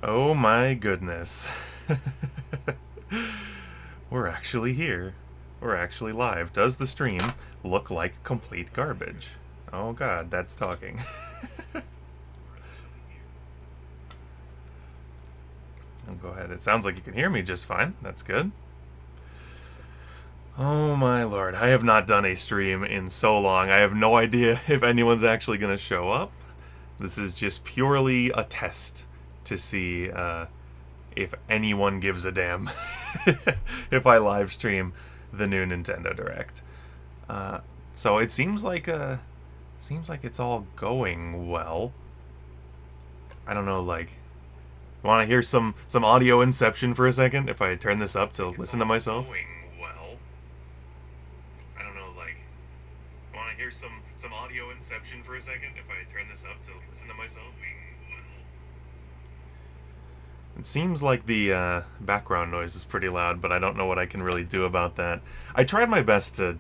Oh my goodness. We're actually here. We're actually live. Does the stream look like complete garbage? Oh god, that's talking. I'll go ahead. It sounds like you can hear me just fine. That's good. Oh my lord, I have not done a stream in so long. I have no idea if anyone's actually going to show up. This is just purely a test to see if anyone gives a damn if I live stream the new Nintendo Direct. So it seems like it's all going well. I don't know, like, want to hear some audio inception for a second? If I turn this up to listen to myself. Going well. I don't know, like, want to hear some audio inception for a second? If I turn this up to listen to myself. It seems like the background noise is pretty loud, but I don't know what I can really do about that. I tried my best to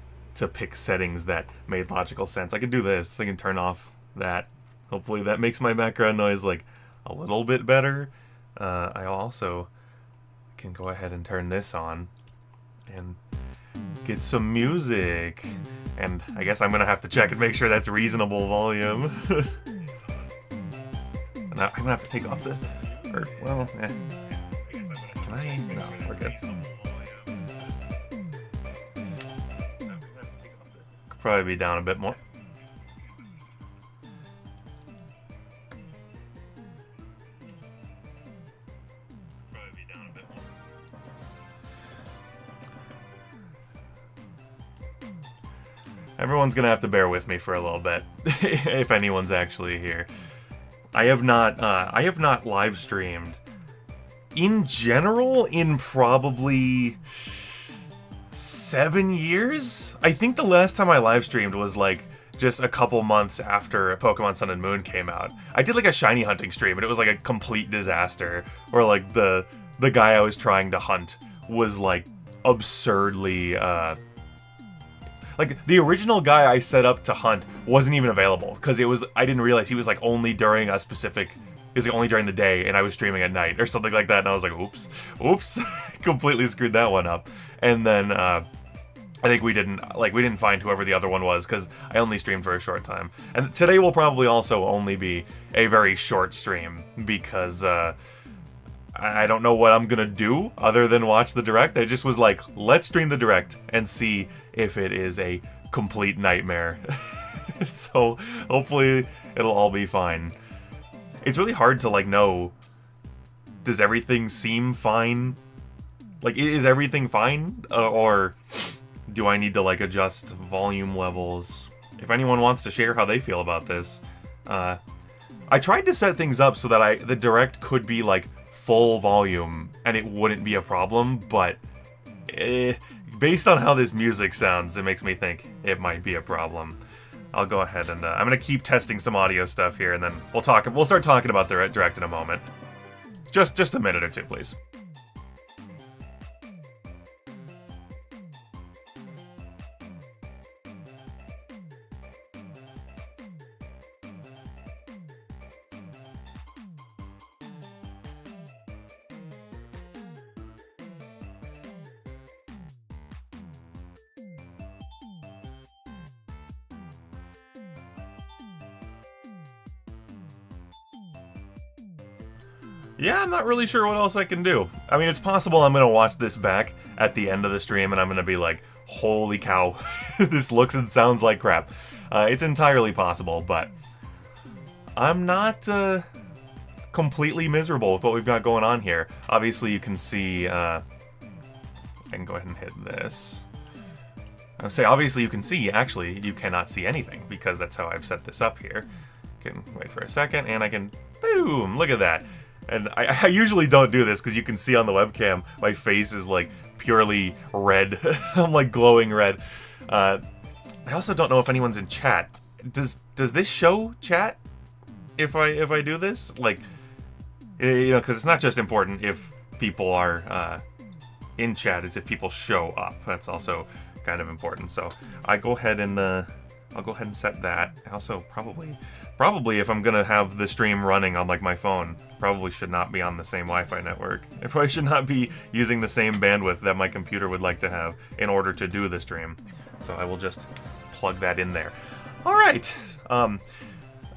pick settings that made logical sense. I can do this. I can turn off that. Hopefully that makes my background noise like a little bit better. I also can go ahead and turn this on and get some music. And I guess I'm going to have to check and make sure that's reasonable volume. And I'm going to have to take off the... Well, eh. Can I? No, we're good. Could probably be down a bit more. Everyone's gonna have to bear with me for a little bit, if anyone's actually here. I have not live streamed in general in probably 7 years. I think the last time I live streamed was like just a couple months after Pokemon Sun and Moon came out. I did like a shiny hunting stream and it was like a complete disaster. Or like the guy I was trying to hunt was like absurdly like, the original guy I set up to hunt wasn't even available, because I didn't realize he was, like, only during a specific, it was like only during the day, and I was streaming at night, or something like that, and I was like, oops, completely screwed that one up. And then, I think we didn't find whoever the other one was, because I only streamed for a short time. And today will probably also only be a very short stream, because, I don't know what I'm gonna do other than watch the Direct. I just was like, let's stream the Direct and see if it is a complete nightmare. So hopefully it'll all be fine. It's really hard to like know, does everything seem fine? Like, is everything fine? Or do I need to like adjust volume levels? If anyone wants to share how they feel about this. I tried to set things up so that the Direct could be like full volume and it wouldn't be a problem, but based on how this music sounds, it makes me think it might be a problem. I'll go ahead and I'm gonna keep testing some audio stuff here, and then we'll start talking about the Direct in a moment. Just a minute or two, please. Yeah, I'm not really sure what else I can do. I mean, it's possible I'm gonna watch this back at the end of the stream and I'm gonna be like, holy cow, this looks and sounds like crap. It's entirely possible, but I'm not completely miserable with what we've got going on here. Obviously, you can see, I can go ahead and hit this. I would say, obviously you can see, actually, you cannot see anything, because that's how I've set this up here. Can wait for a second, and I can, boom, look at that. And I usually don't do this, because you can see on the webcam, my face is, like, purely red. I'm, like, glowing red. I also don't know if anyone's in chat. Does this show chat if I do this? Like, you know, because it's not just important if people are in chat, it's if people show up. That's also kind of important. So I go ahead and I'll go ahead and set that. Also, probably if I'm gonna have the stream running on like my phone, probably should not be on the same Wi-Fi network. I probably should not be using the same bandwidth that my computer would like to have in order to do the stream. So I will just plug that in there. All right.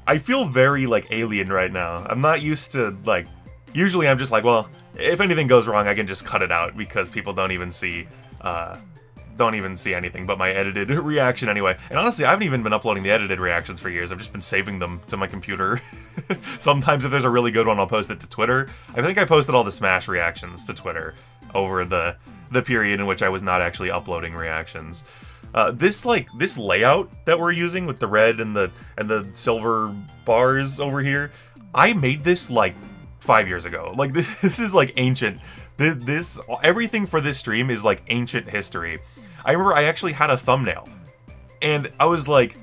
I feel very like alien right now. I'm not used to like. Usually I'm just like, well, if anything goes wrong, I can just cut it out because people don't even see anything but my edited reaction anyway. And honestly, I haven't even been uploading the edited reactions for years. I've just been saving them to my computer. Sometimes if there's a really good one, I'll post it to Twitter. I think I posted all the Smash reactions to Twitter over the period in which I was not actually uploading reactions. This layout that we're using with the red and the silver bars over here, I made this like 5 years ago. Like this is like ancient. This everything for this stream is like ancient history. I remember I actually had a thumbnail, and I was like,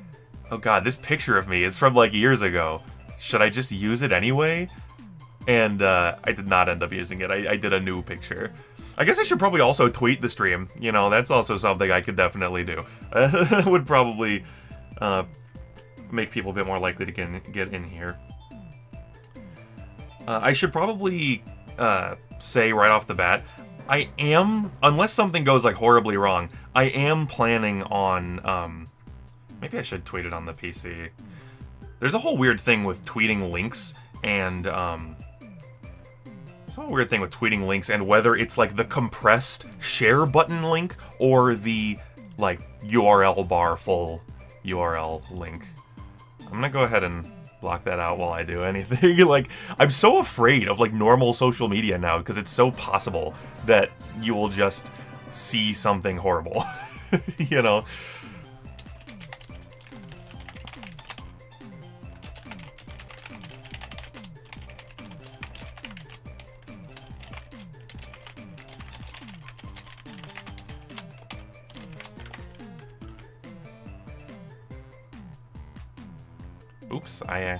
oh god, this picture of me is from like years ago. Should I just use it anyway? And I did not end up using it. I did a new picture. I guess I should probably also tweet the stream. You know, that's also something I could definitely do. Would probably make people a bit more likely to get in here. I should probably say right off the bat, I am, unless something goes like horribly wrong, I am planning on, maybe I should tweet it on the PC. There's a whole weird thing with tweeting links and, it's a whole weird thing with tweeting links and whether it's like the compressed share button link or the like URL bar full URL link. I'm gonna go ahead and block that out while I do anything. Like, I'm so afraid of like normal social media now because it's so possible that you will just see something horrible. You know? Oops, okay,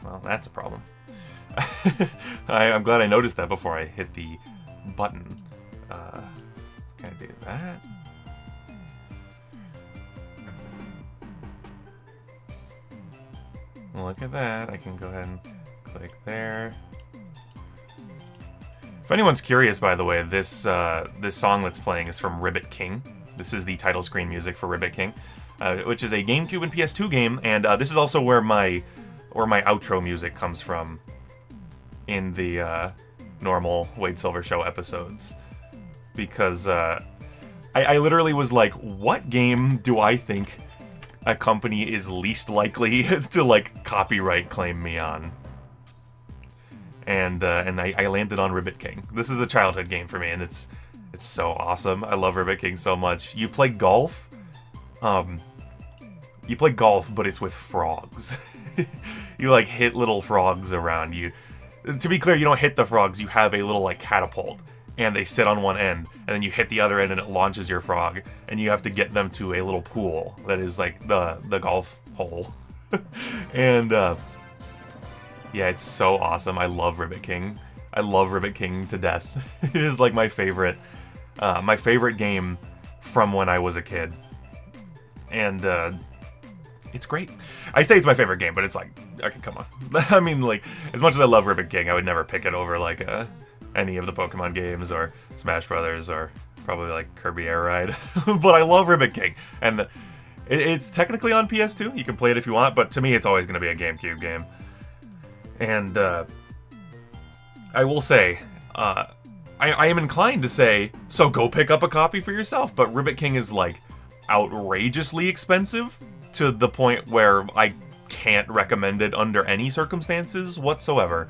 well, that's a problem. I'm glad I noticed that before I hit the button. Can I do that? Look at that, I can go ahead and click there. If anyone's curious, by the way, this song that's playing is from Ribbit King. This is the title screen music for Ribbit King. Which is a GameCube and PS2 game, and this is also where my outro music comes from in the normal Wade Silver Show episodes. Because I literally was like, what game do I think a company is least likely to like copyright claim me on? And I landed on Ribbit King. This is a childhood game for me, and it's so awesome. I love Ribbit King so much. You play golf. You play golf, but it's with frogs. You like hit little frogs around you. To be clear, you don't hit the frogs. You have a little like catapult, and they sit on one end, and then you hit the other end, and it launches your frog, and you have to get them to a little pool that is like the golf hole. And yeah, it's so awesome. I love Ribbit King. I love Ribbit King to death. It is like my favorite game from when I was a kid. And it's great. I say it's my favorite game, but it's like, okay, come on. I mean, like, as much as I love Ribbit King, I would never pick it over like any of the Pokemon games or Smash Brothers or probably like Kirby Air Ride. But I love Ribbit King, and it's technically on PS2. You can play it if you want, but to me, it's always going to be a GameCube game. And I will say, I am inclined to say, so go pick up a copy for yourself. But Ribbit King is like outrageously expensive to the point where I can't recommend it under any circumstances whatsoever.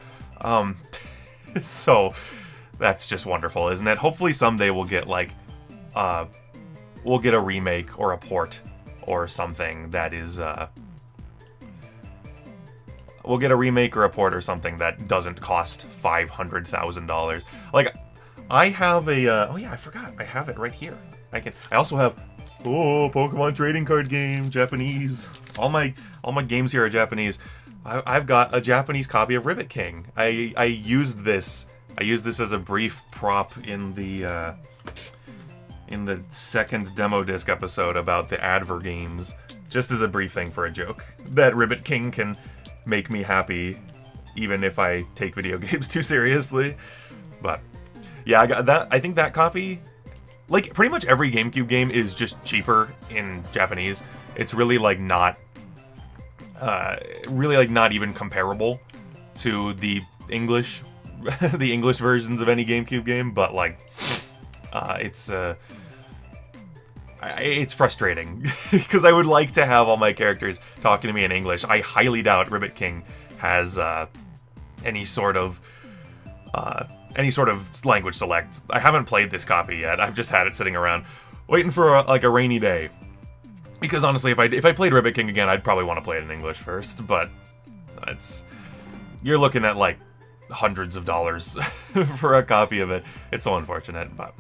So that's just wonderful, isn't it? Hopefully someday we'll get like we'll get a remake or a port or something that is we'll get a remake or a port or something that doesn't cost $500,000. Like, I have a oh yeah, I forgot, I have it right here. I also have Pokemon trading card game, Japanese. All my games here are Japanese. I've got a Japanese copy of Ribbit King. I used this as a brief prop in the in the second demo disc episode about the Adver games, just as a brief thing for a joke, that Ribbit King can make me happy even if I take video games too seriously. But yeah, I got that. I think that copy, like pretty much every GameCube game, is just cheaper in Japanese. It's really like not even comparable to the English the English versions of any GameCube game, but like it's frustrating because I would like to have all my characters talking to me in English. I highly doubt Ribbit King has any sort of language select. I haven't played this copy yet. I've just had it sitting around waiting for a rainy day. Because honestly, if I played Ribbit King again, I'd probably want to play it in English first. But you're looking at like hundreds of dollars for a copy of it. It's so unfortunate, but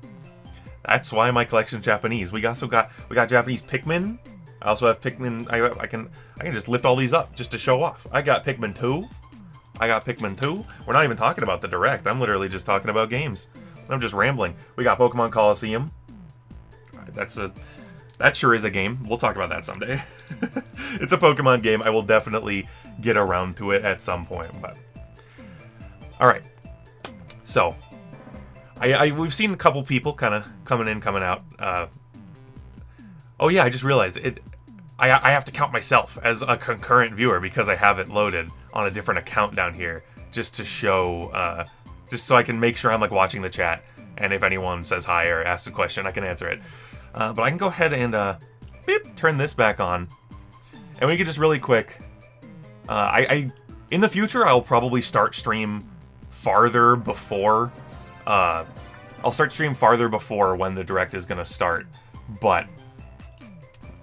that's why my collection's Japanese. We got Japanese Pikmin. I also have Pikmin. I can just lift all these up just to show off. I got Pikmin 2. We're not even talking about the Direct. I'm literally just talking about games. I'm just rambling. We got Pokemon Coliseum. That sure is a game. We'll talk about that someday. It's a Pokemon game. I will definitely get around to it at some point. But all right. So we've seen a couple people kind of coming in, coming out. Oh yeah, I just realized it. I have to count myself as a concurrent viewer because I have it loaded on a different account down here, just to show, just so I can make sure I'm like watching the chat, and if anyone says hi or asks a question, I can answer it. But I can go ahead and turn this back on, and we can just really quick. In the future, I'll probably start stream farther before. I'll start stream farther before when the Direct is gonna start, but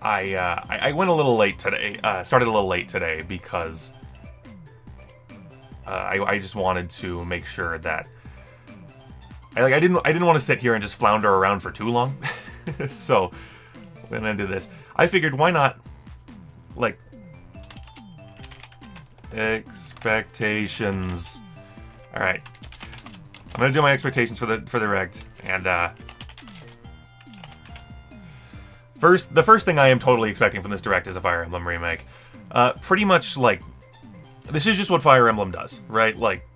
I went a little late today. Started a little late today because I just wanted to make sure that I didn't want to sit here and just flounder around for too long. So when I did this, I figured why not, like, expectations. All right, I'm gonna do my expectations for the Direct, and the first thing I am totally expecting from this Direct is a Fire Emblem remake. Pretty much like, this is just what Fire Emblem does, right? Like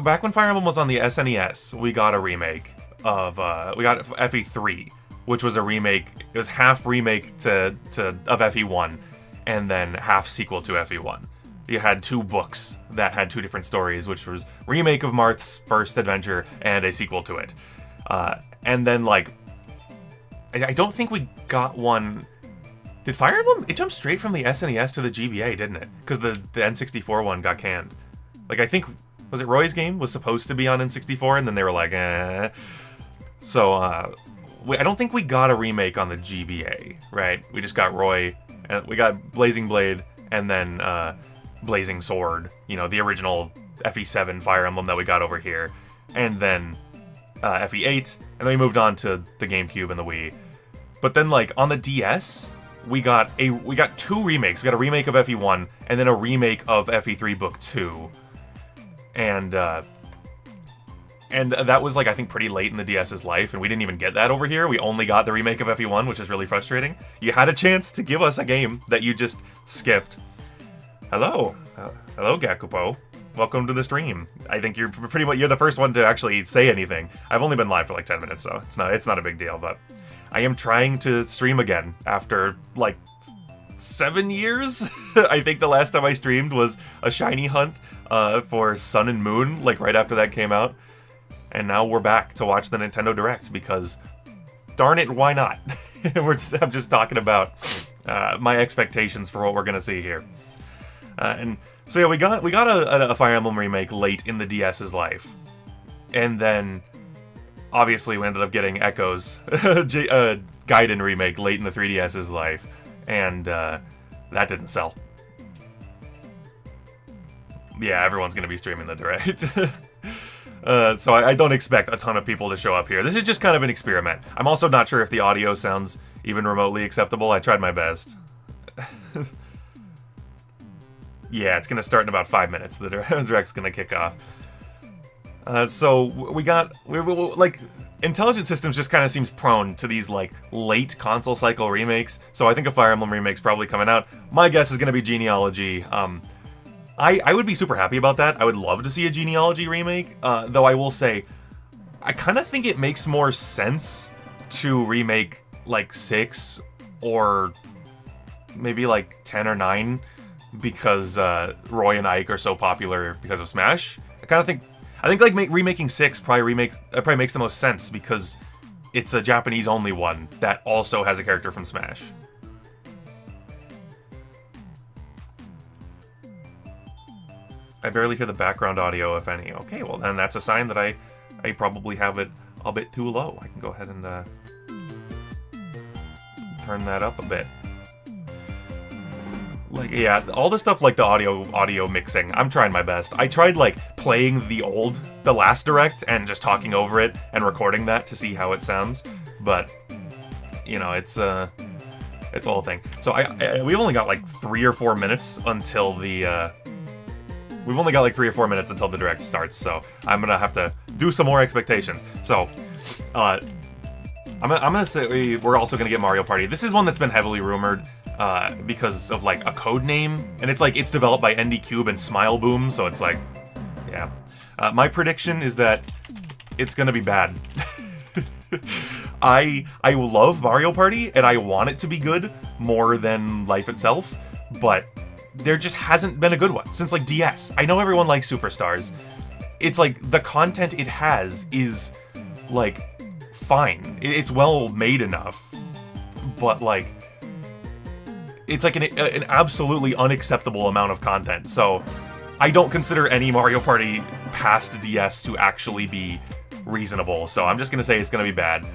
back when Fire Emblem was on the SNES, we got a remake of we got FE3, which was a remake. It was half remake of FE1, and then half sequel to FE1. You had two books that had two different stories, which was remake of Marth's first adventure and a sequel to it. And then like, I don't think we got one. Did Fire Emblem? It jumped straight from the SNES to the GBA, didn't it? Because the N64 one got canned. Like, I think, was it Roy's game was supposed to be on N64, and then they were like, eh. So, I don't think we got a remake on the GBA, right? We just got Roy, and we got Blazing Blade, and then Blazing Sword, you know, the original FE7 Fire Emblem that we got over here, and then FE8, and then we moved on to the GameCube and the Wii. But then, like, on the DS, we got two remakes. We got a remake of FE1, and then a remake of FE3 Book 2. And that was, like, I think pretty late in the DS's life, and we didn't even get that over here. We only got the remake of FE1, which is really frustrating. You had a chance to give us a game that you just skipped. Hello. Hello, Gakupo. Welcome to the stream. I think you're the first one to actually say anything. I've only been live for like 10 minutes, so it's not a big deal, but I am trying to stream again after like 7 years. I think the last time I streamed was a shiny hunt for Sun and Moon, like right after that came out. And now we're back to watch the Nintendo Direct because, darn it, why not? I'm just talking about my expectations for what we're gonna see here. And so yeah, we got a Fire Emblem remake late in the DS's life, and then obviously we ended up getting Echo's Gaiden remake late in the 3DS's life, and that didn't sell. Yeah, everyone's gonna be streaming the Direct. So I don't expect a ton of people to show up here. This is just kind of an experiment. I'm also not sure if the audio sounds even remotely acceptable. I tried my best. Yeah, it's going to start in about 5 minutes. The Direct's going to kick off. So like, Intelligent Systems just kind of seems prone to these like late console cycle remakes. So I think a Fire Emblem remake's probably coming out. My guess is going to be Genealogy. I would be super happy about that. I would love to see a Genealogy remake. Though I will say, I kind of think it makes more sense to remake like 6 or maybe like 10 or 9 because Roy and Ike are so popular because of Smash. I think like remaking 6 probably makes the most sense because it's a Japanese only one that also has a character from Smash. I barely hear the background audio, if any. Okay, well then that's a sign that I probably have it a bit too low. I can go ahead and turn that up a bit. Like, yeah, all the stuff like the audio mixing, I'm trying my best. I tried like playing the last direct and just talking over it and recording that to see how it sounds, but you know, it's a whole thing. So we've only got like 3 or 4 minutes until the direct starts, so I'm gonna have to do some more expectations. So, I'm gonna say we're also gonna get Mario Party. This is one that's been heavily rumored because of like a code name, and it's developed by ND Cube and Smile Boom, so it's like, yeah. My prediction is that it's gonna be bad. I love Mario Party and I want it to be good more than life itself, but there just hasn't been a good one since like DS. I know everyone likes Superstars. It's like the content it has is like fine. It's well made enough, but like it's like an absolutely unacceptable amount of content. So I don't consider any Mario Party past DS to actually be reasonable. So I'm just gonna say it's gonna be bad.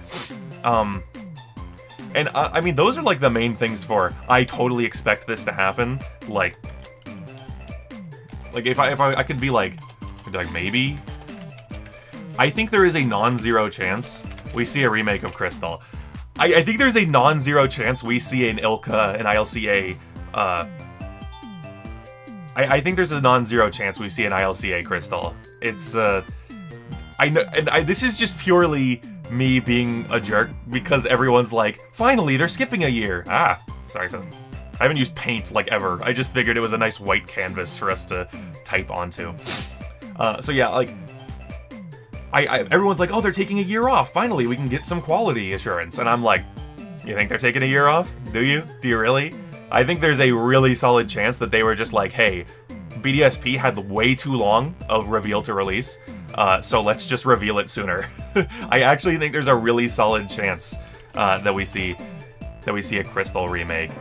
And I mean, those are like the main things for I totally expect this to happen. Like if I could be like maybe. I think there is a non-zero chance we see a remake of Crystal. I think there's a non-zero chance we see an ILCA and ILCA. I think there's a non-zero chance we see an ILCA Crystal. It's I know, and this is just purely me being a jerk because everyone's like, finally, they're skipping a year. Sorry for them. I haven't used paint like ever. I just figured it was a nice white canvas for us to type onto. So yeah, like, everyone's like, oh, they're taking a year off. Finally, we can get some quality assurance. And I'm like, you think they're taking a year off? Do you? Do you really? I think there's a really solid chance that they were just like, hey, BDSP had way too long of reveal to release. So let's just reveal it sooner. I actually think there's a really solid chance that we see a Crystal remake.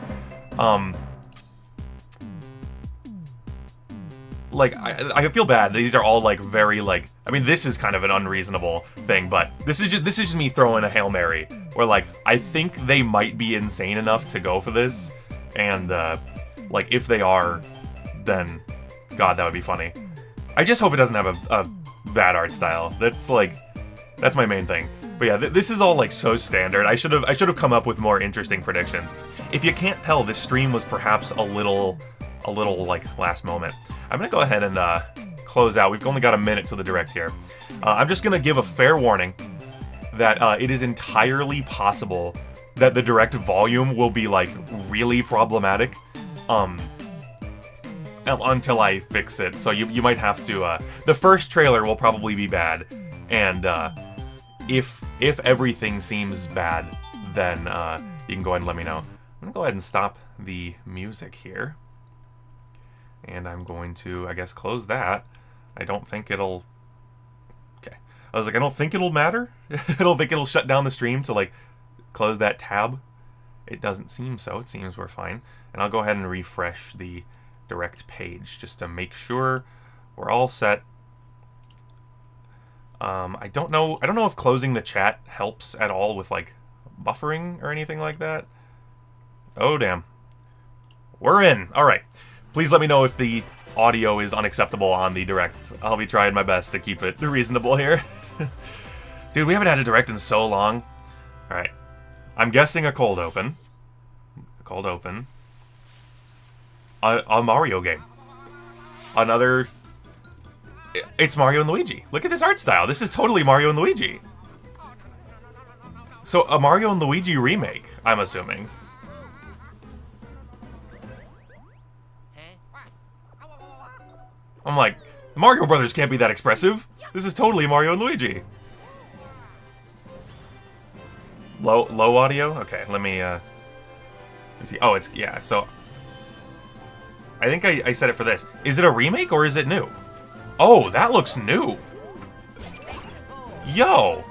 Like I feel bad. These are all like very like. I mean, this is kind of an unreasonable thing, but this is just me throwing a Hail Mary. Where like I think they might be insane enough to go for this, and like if they are, then God, that would be funny. I just hope it doesn't have a bad art style. That's my main thing. But yeah, this is all like so standard. I should have come up with more interesting predictions. If you can't tell, this stream was perhaps a little like last moment. I'm gonna go ahead and close out. We've only got a minute till the direct here. I'm just gonna give a fair warning that it is entirely possible that the direct volume will be like really problematic. Until I fix it, so you might have to. The first trailer will probably be bad, and if everything seems bad, then you can go ahead and let me know. I'm gonna go ahead and stop the music here, and I'm going to, I guess, close that. I don't think it'll. Okay, I was like, I don't think it'll matter. I don't think it'll shut down the stream to like close that tab. It doesn't seem so. It seems we're fine, and I'll go ahead and refresh the direct page just to make sure we're all set. I don't know if closing the chat helps at all with like buffering or anything like that. Oh damn, we're in. All right, please let me know if the audio is unacceptable on the direct. I'll be trying my best to keep it reasonable here. Dude, we haven't had a direct in so long. All right, I'm guessing a cold open. A Mario game. Another It's Mario and Luigi. Look at this art style. This is totally Mario and Luigi. So, a Mario and Luigi remake, I'm assuming. I'm like, Mario Brothers can't be that expressive. This is totally Mario and Luigi. Low audio? Okay, let me see. Oh, it's, yeah, so... I think I said it for this. Is it a remake or is it new? Oh, that looks new. Yo.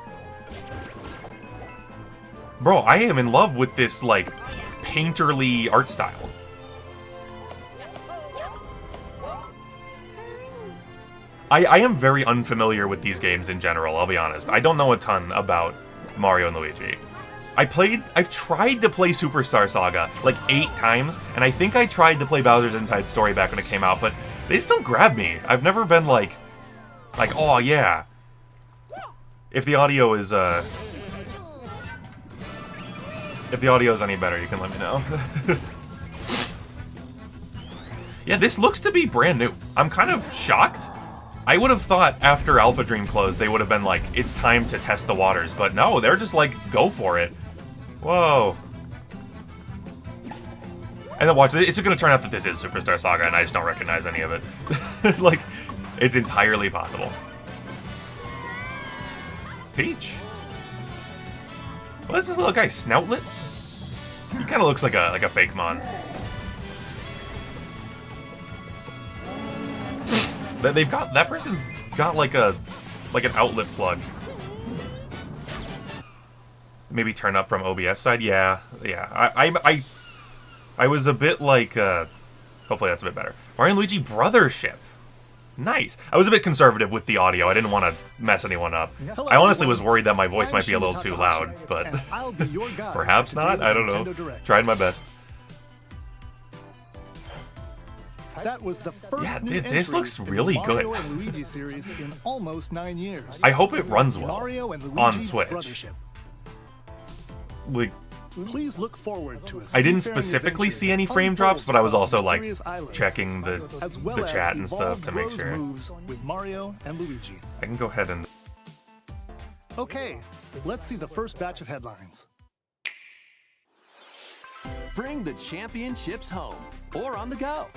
Bro, I am in love with this, like, painterly art style. I am very unfamiliar with these games in general, I'll be honest. I don't know a ton about Mario and Luigi. I've tried to play Superstar Saga like 8 times, and I think I tried to play Bowser's Inside Story back when it came out, but they just don't grab me. I've never been like, oh yeah. If the audio is any better, you can let me know. Yeah, this looks to be brand new. I'm kind of shocked. I would have thought after Alpha Dream closed, they would have been like, it's time to test the waters, but no, they're just like, go for it. Whoa. And then watch, it's gonna turn out that this is Superstar Saga and I just don't recognize any of it. Like, it's entirely possible. Peach. What is this little guy, Snoutlet? He kind of looks like a fake mon. They've got, that person's got like an outlet plug. Maybe turn up from OBS side. Yeah. I was a bit like. Hopefully that's a bit better. Mario and Luigi Brothership. Nice. I was a bit conservative with the audio. I didn't want to mess anyone up. Hello, I honestly was worried that my voice might be a little too loud, but perhaps not. I don't know. Tried my best. That was the first this looks really good. Mario and Luigi series in almost 9 years. I hope it runs well on Switch. Brothership. Like, please look forward to I didn't specifically see any frame drops, but I was also like checking the chat and stuff to make sure. With Mario and Luigi. I can go ahead and. Okay, let's see the first batch of headlines. Bring the championships home or on the go.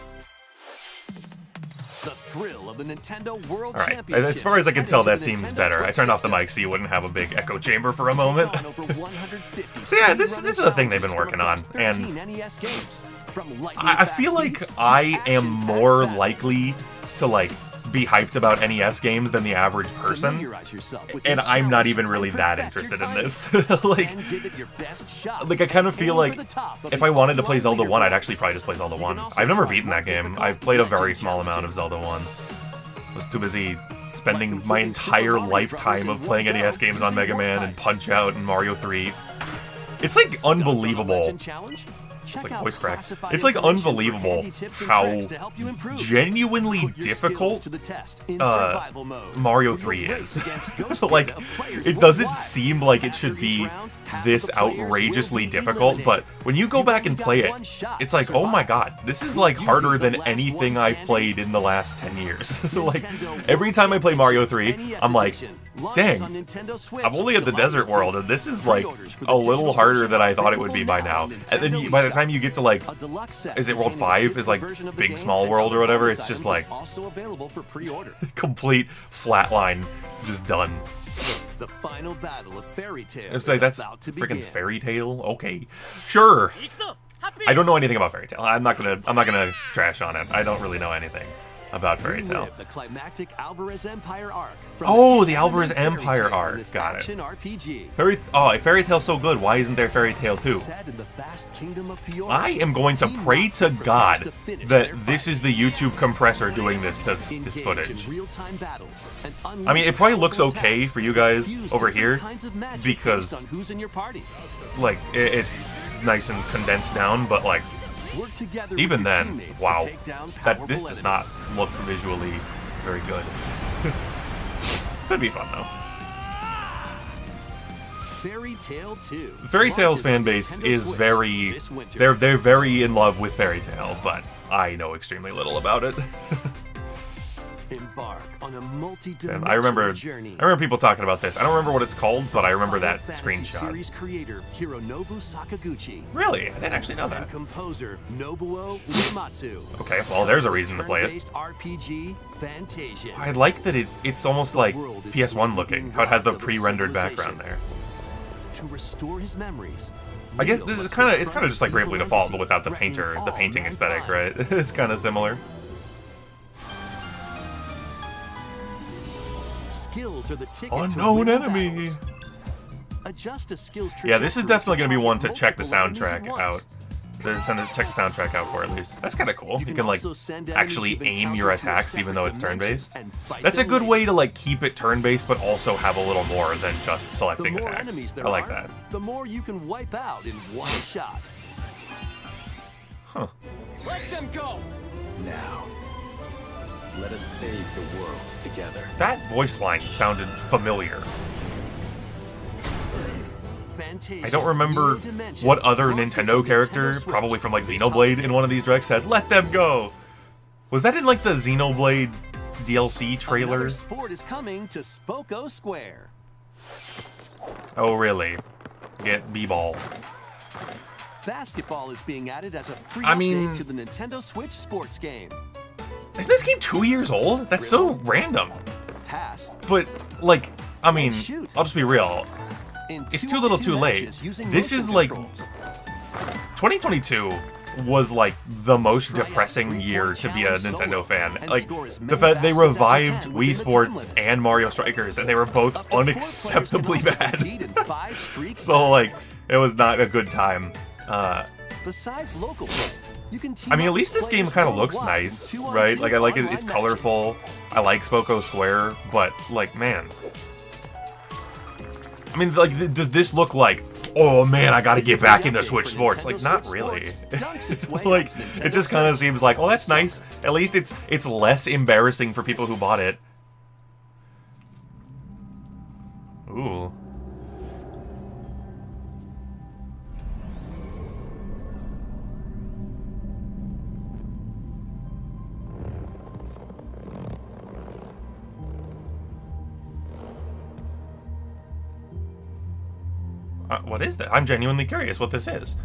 The thrill of the Nintendo World Championship. Alright, as far as I can tell, that seems better. I turned off the mic so you wouldn't have a big echo chamber for a moment. So yeah, this is the thing they've been working on, and I feel like I am more likely to like be hyped about NES games than the average person, and I'm not even really that interested in this. like I kind of feel like if I wanted to play Zelda 1, I'd actually probably just play Zelda 1. I've never beaten that game. I've played a very small amount of Zelda 1. I was too busy spending my entire lifetime of playing NES games on Mega Man and Punch-Out and Mario 3. It's like unbelievable. It's like voice crack. It's like unbelievable how genuinely difficult Mario 3 is. Like, it doesn't seem like it should be this outrageously difficult, but when you go back and play it, it's like, oh my god, this is like harder than anything I've played in the last 10 years. Like, every time I play Mario 3, I'm like, dang, I'm only at the desert world, and this is like a little harder than I thought it would be by now. And then by the time you get to like, is it World 5? Is like Big Small World or whatever? It's just like complete flatline, just done. The final battle of Fairy Tail. It's like, that's freaking Fairy Tail. Okay, sure. I don't know anything about Fairy Tail. I'm not gonna trash on it. I don't really know anything about Fairy Tail. The climactic Alvarez Empire arc. Oh, the Alvarez Empire arc. Got it. Fairy Tail's so good. Why isn't there Fairy Tail 2? I am going to pray to God that this is the YouTube compressor doing this to this footage. I mean, it probably looks okay for you guys over here because, like, it's nice and condensed down, but like, even then, wow, this does not look visually very good. Could be fun though. Fairy Tail 2. Fairy Tail's fan base is they're very in love with Fairy Tail, but I know extremely little about it. Embark on a And multi-dimensional I remember journey. people talking about this. I don't remember what it's called, but I remember Final that Fantasy screenshot. Series creator Hironobu Sakaguchi Really? I didn't actually know and that. composer Nobuo Uematsu. Okay, well, there's a reason to play it. Turn-based RPG Fantasia. I like that it's almost like world is PS1 slowly looking, being how it has the robbed of its pre-rendered civilization. background there. To restore his memories. I guess Leo this is must kind of confront just like evil Bravely Default, but entity without the threatening all painting aesthetic, mankind. right? It's kind of similar. Skills are the ticket to Unknown winning enemy. battles. Adjust a skill's Yeah, this is trajectory definitely going to be one to target check the multiple enemies soundtrack at out. once. Check the soundtrack out for at least. That's kind of cool. You can can like also send enemies actually you've aim encountered your to a attacks even though separate it's turn-based. dimension and fight That's a them good later. way to like keep it turn-based, but also have a little more than just The selecting more attacks. enemies there I like are, that. the more you can wipe out in one shot. Huh. Let them go! Now, let us save the world together. That voice line sounded familiar. Fantasia, I don't remember New Dimension, what other launches Nintendo on character, Nintendo Switch probably from like this Xenoblade holiday. in one of these directs, said, "Let them go." Was that in like the Xenoblade DLC trailer? Another sport is coming to Spoko Square. Oh, really? Get B-ball. Basketball is being added as a free I mean- update to the Nintendo Switch sports game. Isn't this game 2 years old? That's so random. Pass. But, like, I mean, shoot. I'll just be real. In It's 2 too little on 2 too late. matches using This motion is like controls. 2022 was like the most Try out depressing 3-point year to be a challenge Nintendo solo fan. and Like score as the many fact they baskets as you revived can Wii within the Sports time limit. and Mario Strikers, and they were both Up to 4 players can unacceptably also bad. compete in 5 streak So like, it was not a good time. Besides local play, you can team I mean, up at least with this game players kind of looks worldwide in nice, 2-on-2 right? Like I like it. online It's matches. colorful. I like Spoko Square, but like, man. I mean, like, does this look like, oh man, I gotta get back into Switch Sports? Like, not really. Like, it just kind of seems like, oh, that's nice. At least it's less embarrassing for people who bought it. Ooh. What is that? I'm genuinely curious what this is.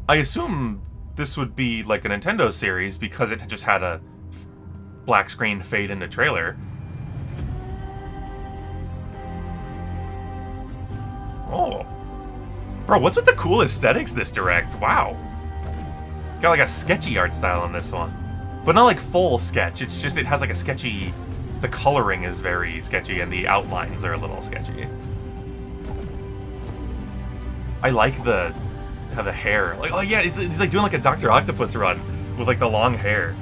I assume this would be like a Nintendo series because it just had a black screen fade into trailer. Oh. Bro, what's with the cool aesthetics this direct? Wow. Got like a sketchy art style on this one. But not like full sketch, it's just it has like a sketchy... The coloring is very sketchy and the outlines are a little sketchy. I like how the hair, like, oh yeah, it's like doing like a Dr. Octopus run with like the long hair.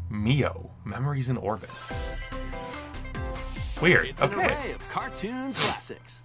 Mio, Memories in Orbit. Weird. It's an Okay. array of cartoon classics.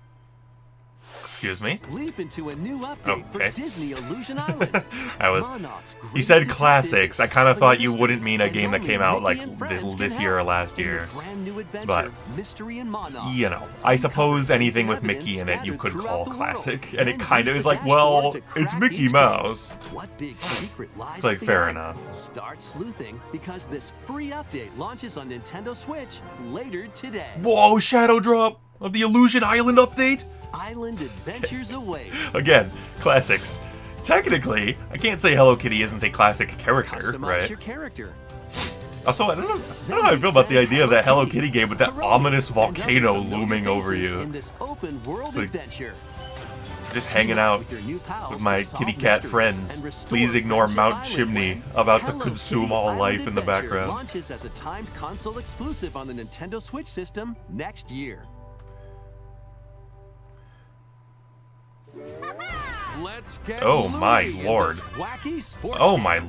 Excuse me. Leap into a new update Okay. for Disney Illusion Island. I was. Monarch's You great said detective classics. I is kind of solving thought you mystery, wouldn't mean a and game that only came out Mickey like and friends this can year or help last in the year. brand new adventure, But, Mystery and Monarch. You know, I suppose anything with Mickey in it you could call classic, and it kind of is like, well, it's Mickey Mouse. What big secret lies It's like, at the fair end? enough. Start sleuthing because this free update launches on Nintendo Switch later today. Whoa, Shadow Drop of the Illusion Island update? Island adventures await. Again, classics. Technically, I can't say Hello Kitty isn't a classic character, Customize right? your character. Also, I don't know how I feel about the idea of that Hello Kitty game with that ominous volcano And other looming familiar over faces you. in this open world like- adventure. Just hanging out With your new pals with to my solve kitty cat mysteries friends. and restore Please ignore Friendship Mount Island Chimney when about to Hello consume Kitty all Island life in the Adventure background. Launches as a timed console exclusive on the Nintendo Switch system next year. Let's get Oh my Louie in lord. this wacky sports Oh game. my.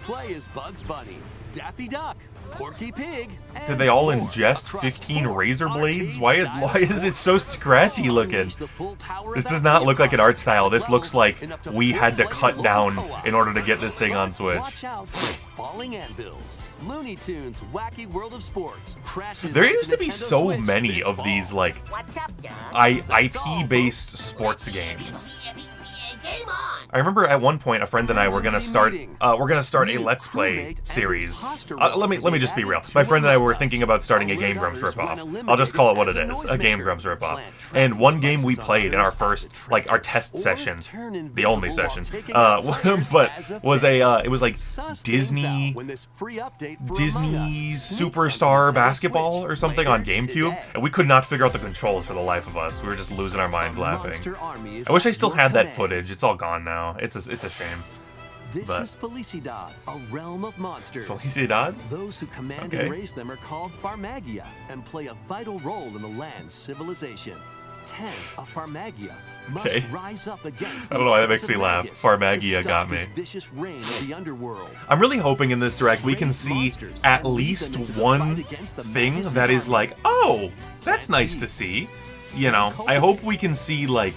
Play as Bugs Bunny, Daffy Duck, Porky Pig, Did and they all more ingest across 15 four razor blades? arcade-style Why is it so scratchy looking? Unleash the full power This of does that not game look like an art style. This console. looks like In up to we four had to player cut local down co-op. in order to get this thing on But Switch. Watch out for falling anvils. Looney Tunes Wacky World of Sports crashes There onto used to be Nintendo so Switch many this of fall. these like What's up, Doug? IP-based sports games. Game on! I remember at one point a friend and I were gonna start a Let's Play series. Let me just be real. My friend and I were thinking about starting a Game Grumps ripoff. I'll just call it what it is, a Game Grumps ripoff. And one game we played in our first, like our test session, the only session, but was it was like Disney Superstar Basketball or something on GameCube, and we could not figure out the controls for the life of us. We were just losing our minds laughing. I wish I still had that footage. It's all gone now. It's a shame. This is Felicidad, a realm of monsters. Felicidad? Those who command and raise them are called Farmagia and play a vital role in the land's civilization. 10 of Farmagia must rise up against I don't know why that makes me laugh. Farmagia got me. Vicious reign of the underworld. I'm really hoping in this direct we can see at least one thing that is like, oh, that's nice to see. You know, I hope we can see like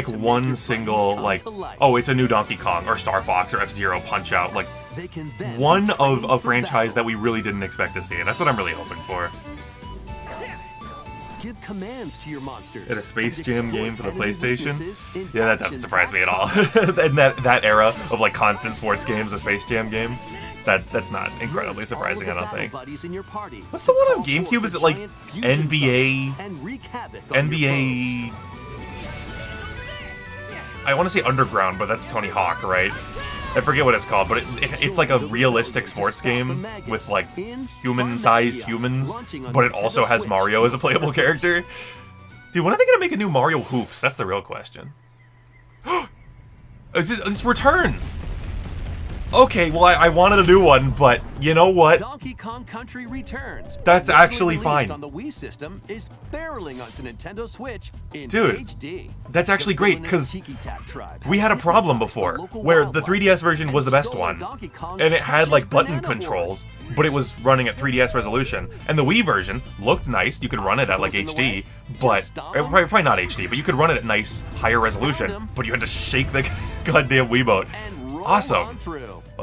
one single, like, oh, it's a new Donkey Kong, or Star Fox, or F-Zero Punch-Out, like, one of a franchise that we really didn't expect to see, and that's what I'm really hoping for. Give commands to your monsters. In a Space Jam game for the PlayStation? Yeah, that doesn't surprise me at all. In that era of, like, constant sports games, a Space Jam game, that's not incredibly surprising, I don't think. What's the one on GameCube? Is it, like, NBA... I want to say Underground, but that's Tony Hawk, right? I forget what it's called, but it's like a realistic sports game with like human-sized humans, but it also has Mario as a playable character. Dude, when are they gonna make a new Mario Hoops? That's the real question. It's Returns! Okay, well, I wanted a new one, but you know what? Donkey Kong Country Returns. That's actually fine. On the Wii system is barreling onto Nintendo Switch in Dude, HD. that's actually great, because we had a problem before, where the 3DS version was the best one, and it had like button controls, but it was running at 3DS resolution, and the Wii version looked nice, you could run it at like HD, but, probably not HD, but you could run it at nice, higher resolution, but you had to shake the goddamn Wiimote. Awesome.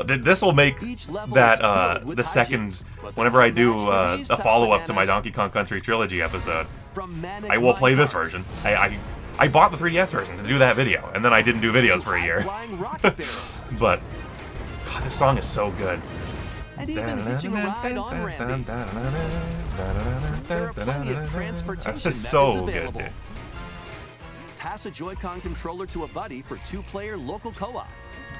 This will make that the second, whenever I do a follow-up to my Donkey Kong Country Trilogy episode, I will play this version. I bought the 3DS version to do that video, and then I didn't do videos for a year. But, God, this song is so good. And even hitching a ride on Rambi. There are plenty of transportation methods so good, available. dude. Pass a Joy-Con controller to a buddy for 2-player local co-op.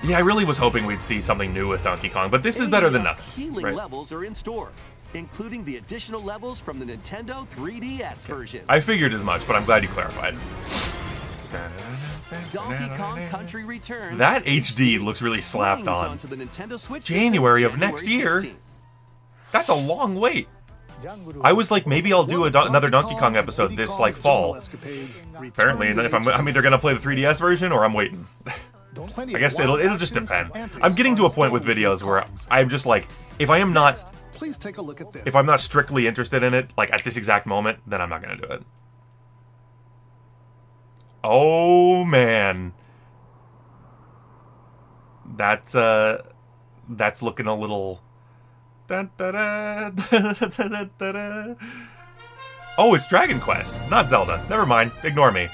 Yeah, I really was hoping we'd see something new with Donkey Kong, but this is better than nothing. Healing levels are in store, including the additional levels from the Nintendo 3DS version. I figured as much, but I'm glad you clarified. Donkey Kong Country Returns. That HD looks really slapped on. The Nintendo Switch January of next year? 16th. That's a long wait. I was like, maybe I'll do another Donkey Kong episode this like fall. Apparently, if I'm either gonna play the 3DS version or I'm waiting. I guess it'll just depend. I'm getting to a point with videos where I'm just like, if I'm not strictly interested in it, like at this exact moment, then I'm not gonna do it. Oh man, that's looking a little. Oh, it's Dragon Quest, not Zelda. Never mind, ignore me.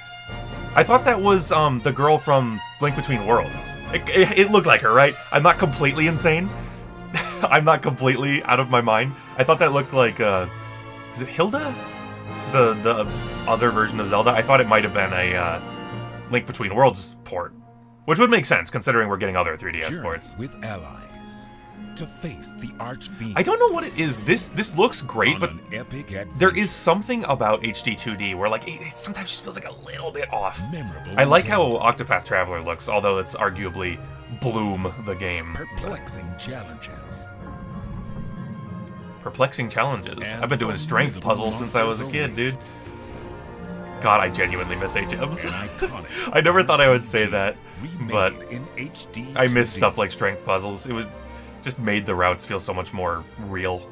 I thought that was the girl from Link Between Worlds. It looked like her, right? I'm not completely insane. I'm not completely out of my mind. I thought that looked like, is it Hilda? The other version of Zelda? I thought it might have been a Link Between Worlds port. Which would make sense, considering we're getting other 3DS ports. With allies to face the arch-fiend. I don't know what it is. This looks great, but there is something about HD 2D where like it sometimes just feels like a little bit off. I like how Octopath Traveler looks, although it's arguably Bloom the game. Perplexing challenges. Perplexing challenges. I've been doing strength puzzles since I was a kid, dude. God, I genuinely miss HMs. I never thought I would say that, but I miss stuff like strength puzzles. It was just made the routes feel so much more real.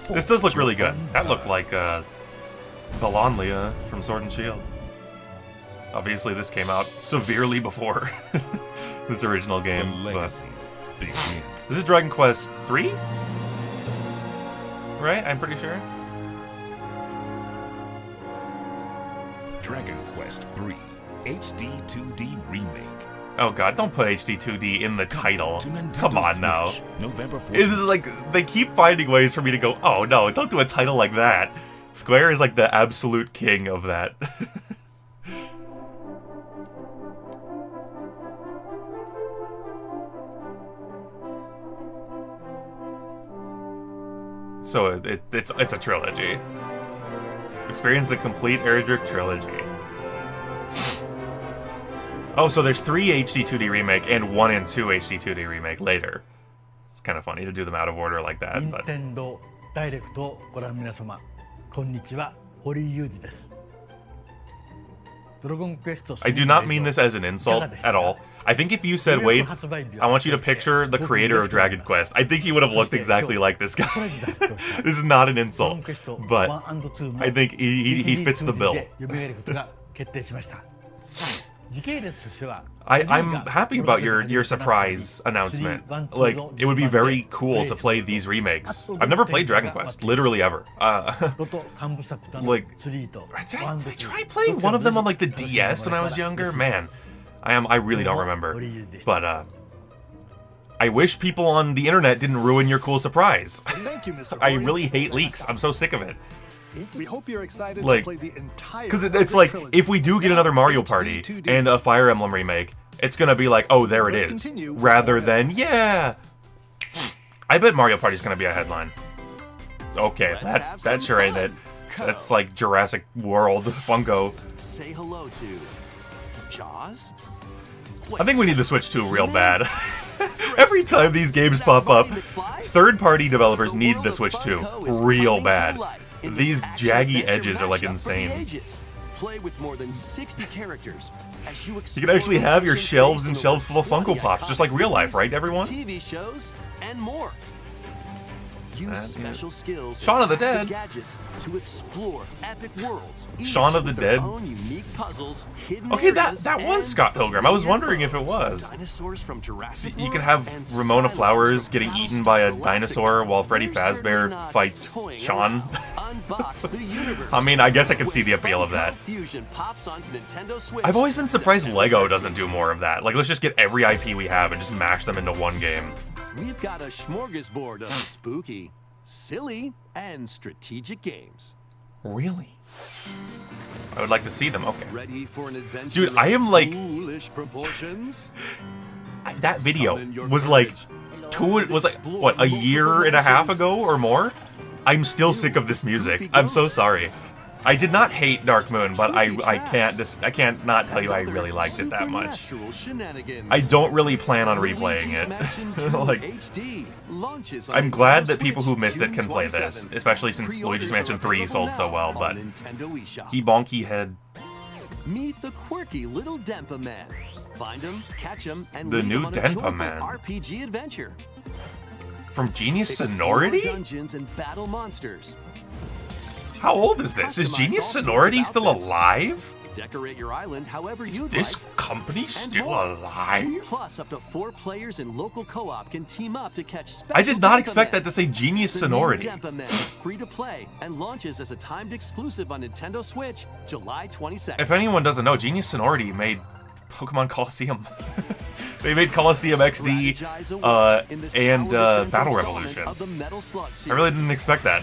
This does look really good. That looked like Balanlia from Sword and Shield. Obviously, this came out severely before this original game. This is Dragon Quest 3? Right? I'm pretty sure. Dragon Quest 3 HD 2D Remake. Oh god, don't put HD 2D in the title. To Nintendo Come on Switch, now. November 14th. It is like, they keep finding ways for me to go, oh no, don't do a title like that. Square is like the absolute king of that. So it's a trilogy. Experience the complete Erdrick trilogy. Oh, so there's 3 HD 2D remake and 1 and 2 HD 2D remake later. It's kind of funny to do them out of order like that, but... Nintendo Direct をご覧の皆様、こんにちは、堀井雄二です。I do not mean this as an insult at all. I think if you said, Wade, I want you to picture the creator of Dragon Quest, I think he would have looked exactly like this guy. This is not an insult, but I think he fits the bill. I'm happy about your surprise announcement. Like, it would be very cool to play these remakes. I've never played Dragon Quest, literally ever. Like, I tried playing one of them on like the DS when I was younger. Man, I really don't remember. But I wish people on the internet didn't ruin your cool surprise. Thank you, Mr. I really hate leaks. I'm so sick of it. We hope you're excited Like, to play the entire because it's like, if we do get another Mario Party and a Fire Emblem remake, it's gonna be like, oh, there it is, rather than, yeah. I bet Mario Party's gonna be a headline. Okay, that sure ain't it. That's like Jurassic World, Funko. Say hello to Jaws? I think we need the Switch 2 real bad. Every time these games pop up, third-party developers need the Switch 2 real bad. These jaggy edges are like insane. Play with more than 60 characters as you can actually have your shelves and shelves full of Funko Pops, just like real life, right, everyone? TV shows and more. Use special skills Shaun of the Dead. Gadgets to explore epic worlds. Shaun of the Dead. Puzzles, okay, that was Scott Pilgrim. I was wondering if it was. Dinosaurs from Jurassic You can have Ramona Flowers getting eaten by a dinosaur while Freddy Fazbear fights Shaun. I mean, I guess I can see the appeal of that. I've always been surprised Lego doesn't do more of that. Like, let's just get every IP we have and just mash them into one game. We've got a smorgasbord of spooky, silly, and strategic games. Really? I would like to see them. Okay. Ready for an adventure? Dude, I am like... Foolish proportions? That video was like... what, a year and a half ago or more? I'm still sick of this music. I'm so sorry. I did not hate Dark Moon, but I can't not tell you I really liked it that much. I don't really plan on replaying it. Like, I'm glad that people who missed it can play this, especially since Luigi's Mansion 3 sold so well, but he bonky head. Meet the quirky little Denpa Man. Find him, catch him, and the lead new him on a Denpa joyful Man RPG adventure. From Genius Sonority? Explore dungeons and battle monsters. How old is this? Is Genius Sonority still alive? Decorate your island however you'd This like. company still alive? Plus, up to 4 players in local co-op can team up to catch special I did not Denpa expect Men. that to say Genius The new Sonority. Denpa Men is free to play and launches as a timed exclusive on Nintendo Switch, July 22nd. If anyone doesn't know, Genius Sonority made Pokemon Coliseum. They made Coliseum XD and Battle Revolution. I really didn't expect that.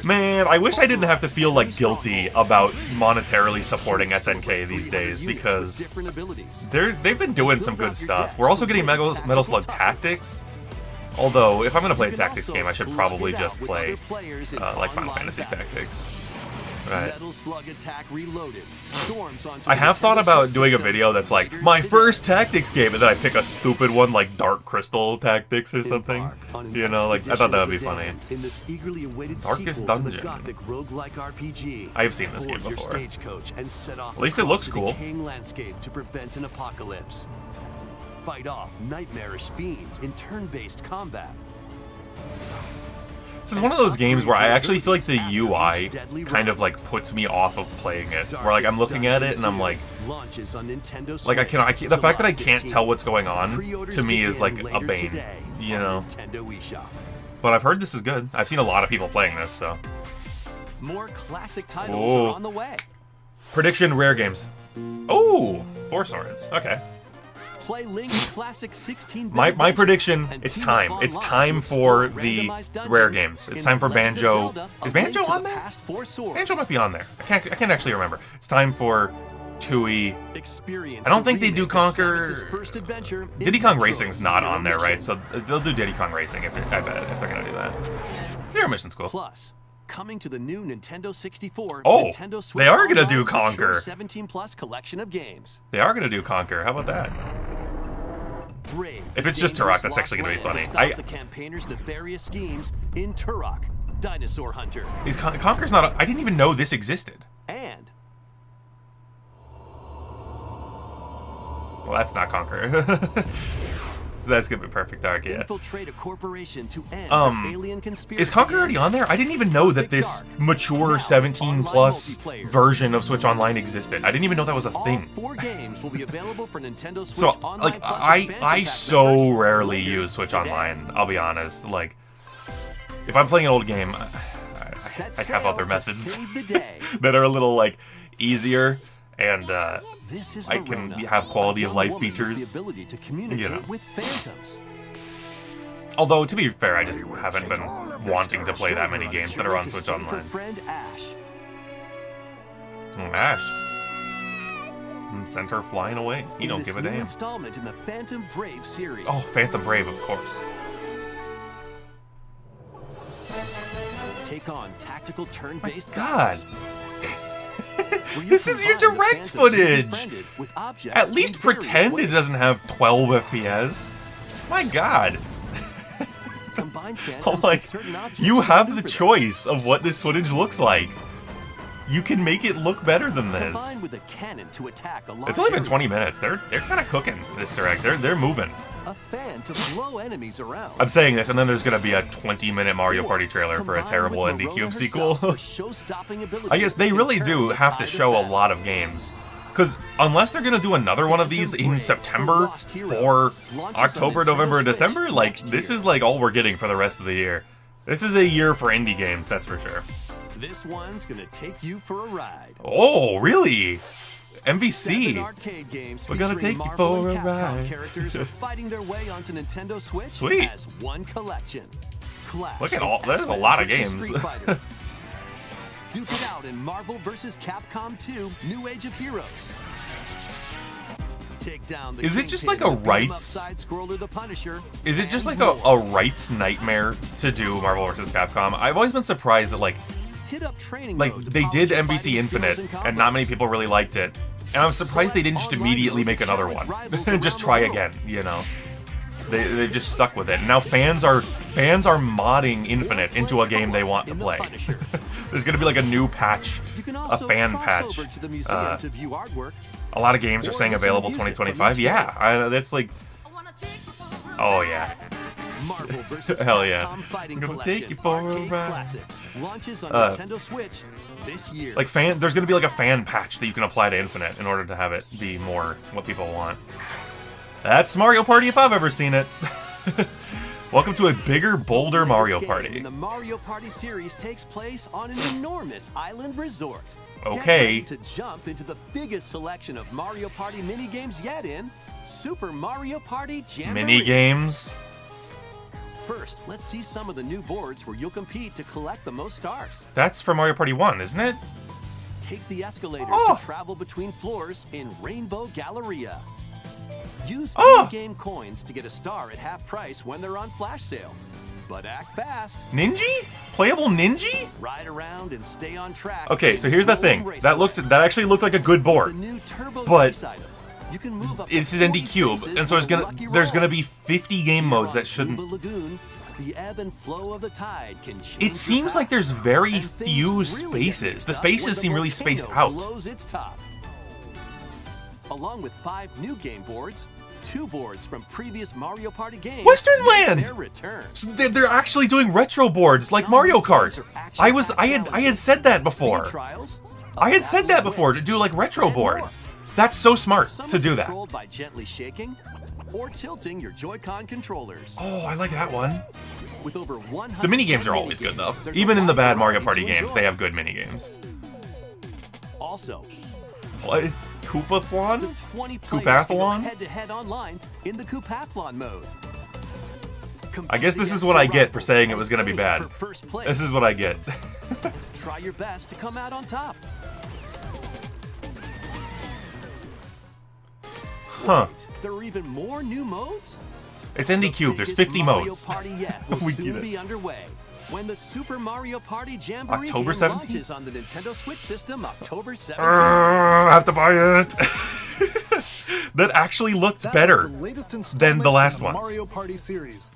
Man, I wish I didn't have to feel like guilty about monetarily supporting SNK these days, because they've been doing some good stuff. We're also getting Metal Slug Tactics. Although, if I'm gonna play a tactics game, I should probably just play like Final Fantasy Tactics. Right. I have thought about doing a video that's like, my first tactics game, and then I pick a stupid one like Dark Crystal Tactics or something. You know, like, I thought that would be funny. Darkest Dungeon. I have seen this game before. At least it looks cool. Fight off nightmarish fiends in turn-based combat. This is one of those games where I actually feel like the UI kind of like puts me off of playing it. Where like I'm looking at it and I'm like I can't, the fact that I can't tell what's going on to me is like a bane, you know. But I've heard this is good. I've seen a lot of people playing this, so. More classic titles are on the way. Prediction: rare games. Oh, 4 swords. Okay. Play Link's classic 16-bit My adventure prediction: and it's team time. up It's online time to for explore the randomized dungeons rare games. It's in time for The Legend of Banjo. Zelda, Is A Banjo Link to on the there? Past 4 Swords. Banjo might be on there. I can't actually remember. It's time for Tui. Experience I don't the think they do remake of Conquer. Samus's first adventure in Diddy Kong Metro Racing's not Zero on there, Mission. right? So they'll do Diddy Kong Racing if I bet if they're gonna do that. Zero Mission's cool. Plus, coming to the new Nintendo 64, Oh, Nintendo Switch they are gonna Online do Mature Conquer. 17 plus collection of games. They are gonna do Conquer. How about that? Brave If the it's just dangerous Turok, that's actually gonna be lost funny. land to stop the campaigners' nefarious schemes in Turok, Dinosaur Hunter, Is Conquer's not? I didn't even know this existed. and Well, that's not Conquer. That's gonna be Perfect Dark, yeah. infiltrate a corporation to end Um, the alien conspiracy. Is Conquer already and on there? I didn't even know that this mature 17 plus multiplayer. version of Switch Online existed. I didn't even know that was a all thing. 4 games will be available for Nintendo Switch So, Online like, Plus I expansion pack so members rarely later use Switch today. Online. I'll be honest. Like, if I'm playing an old game, Set I have sail other to methods save the day. that are a little like easier, and This is I can Verona, have quality a of young life woman with features, The ability to communicate you know. with phantoms. although to be fair, I just haven't been wanting to play that many games that are on To Switch save her Online. friend Ash. Ash. Sent her flying away. You in don't this give a new damn. installment in the Phantom Brave series. Oh, Phantom Brave, of course. Take on tactical turn-based God. battles, where you This is your combine the direct phantoms you footage. befriended with objects At least in various pretend ways. it doesn't have 12 FPS. My God. Combine phantoms I'm like, with certain objects you to have the maneuver them. choice of what this footage looks like. You can make it look better than Combine this. with a cannon to attack a large It's only been area. 20 minutes. They're kind of cooking this direct. They're moving. A fan to blow enemies around. I'm saying this, and then there's gonna be a 20-minute Mario Party trailer for a Combine terrible with Indie Verona Cube herself sequel. for show-stopping I abilities guess they that really can do turn the have to tide of show a battle. lot of games. Because unless they're going to do another one of these in September for October, November, and December, like, this is like all we're getting for the rest of the year. This is a year for indie games, that's for sure. This one's gonna take you for a ride. Oh, really? 7 MVC. arcade games We're gonna featuring take you Marvel for and a Capcom ride. characters are fighting their way onto Nintendo Switch Sweet. as one collection. Clash Look at of all- there's a X-Men lot of versus games. Street Fighter. Duke it out in Marvel vs. Capcom 2: New Age of Heroes. Take down the Is it just Kingpin like a and beat 'em up rights- side-scroller The Punisher. Is it just and like more. a rights nightmare to do Marvel vs. Capcom? I've always been surprised that, like, Hit up training like mode to they polish did your MVC fighting Infinite, skills and not many combos. people really liked it. And I'm surprised they didn't just immediately make another one and just try again. You know, they just stuck with it. And now fans are modding Infinite into a game they want to play. There's gonna be like a new patch, You can a also fan cross patch. over to the museum to view artwork. A lot of games are Or saying listen to available music from 2025. each Yeah, that's like, oh yeah. Marvel vs. Hell yeah. Capcom Fighting I'm gonna Collection. take you for a Arcade ride. Classics launches on Uh, Nintendo Switch this year. Like there's gonna be like a fan patch that you can apply to Infinite in order to have it be more what people want. That's Mario Party if I've ever seen it. Welcome to a bigger, bolder The Mario latest game Party. in the Mario Party series takes place on an enormous island resort. Get Okay. ready to jump into the biggest selection of Mario Party minigames yet in Super Mario Party Jamboree. Mini games. First, let's see some of the new boards where you'll compete to collect the most stars. That's for Mario Party 1, isn't it? Take the escalators Oh. to travel between floors in Rainbow Galleria. Use Oh. in-game coins to get a star at half price when they're on flash sale. But act fast. Ninja? Playable Ninja? Ride around and stay on track. Okay, in so here's the Golden thing. Raceway. That actually looked like a good The board. new Turbo but race item. You can move up to This is 40 ND Cube, spaces and so with a lucky there's roll. gonna be 50 game Here modes on that shouldn't. Goomba Lagoon, the ebb and flow of the tide can change It your seems path, like there's very and things few really get spaces. mixed The up spaces when the seem really volcano spaced out. blows its top. Along with 5 new game boards, 2 boards from previous Mario Party games. Western make Land! Their return. So they're actually doing retro boards like Some Mario new games Kart. are action-packed I had said that challenges, before. speed trials, I had said that battle before to wins, do like retro and more. boards. That's so smart Some to are do that. controlled by gently shaking or tilting your Joy-Con controllers. Oh, I like that one. With over 100 The mini games are always good though. there's a Even in the wide bad Mario variety Party to games, enjoy. they have good mini games. Also, What? Koopathon? 20 players can go Koopathon? head-to-head online in the Koopathon mode. I guess this is what I get for saying it was gonna be bad. For first place. This is what I get. Try your best to come out on top. Huh. Wait, there are even more new modes? It's ND Cube. There's biggest 50 Mario modes. Party yet will We soon get it. be underway when the Super Mario Party Jamboree October game 17th? launches on the Nintendo Switch system October 17th. I have to buy it. That actually looked That better. is the latest than installment the last in ones. Mario Party series.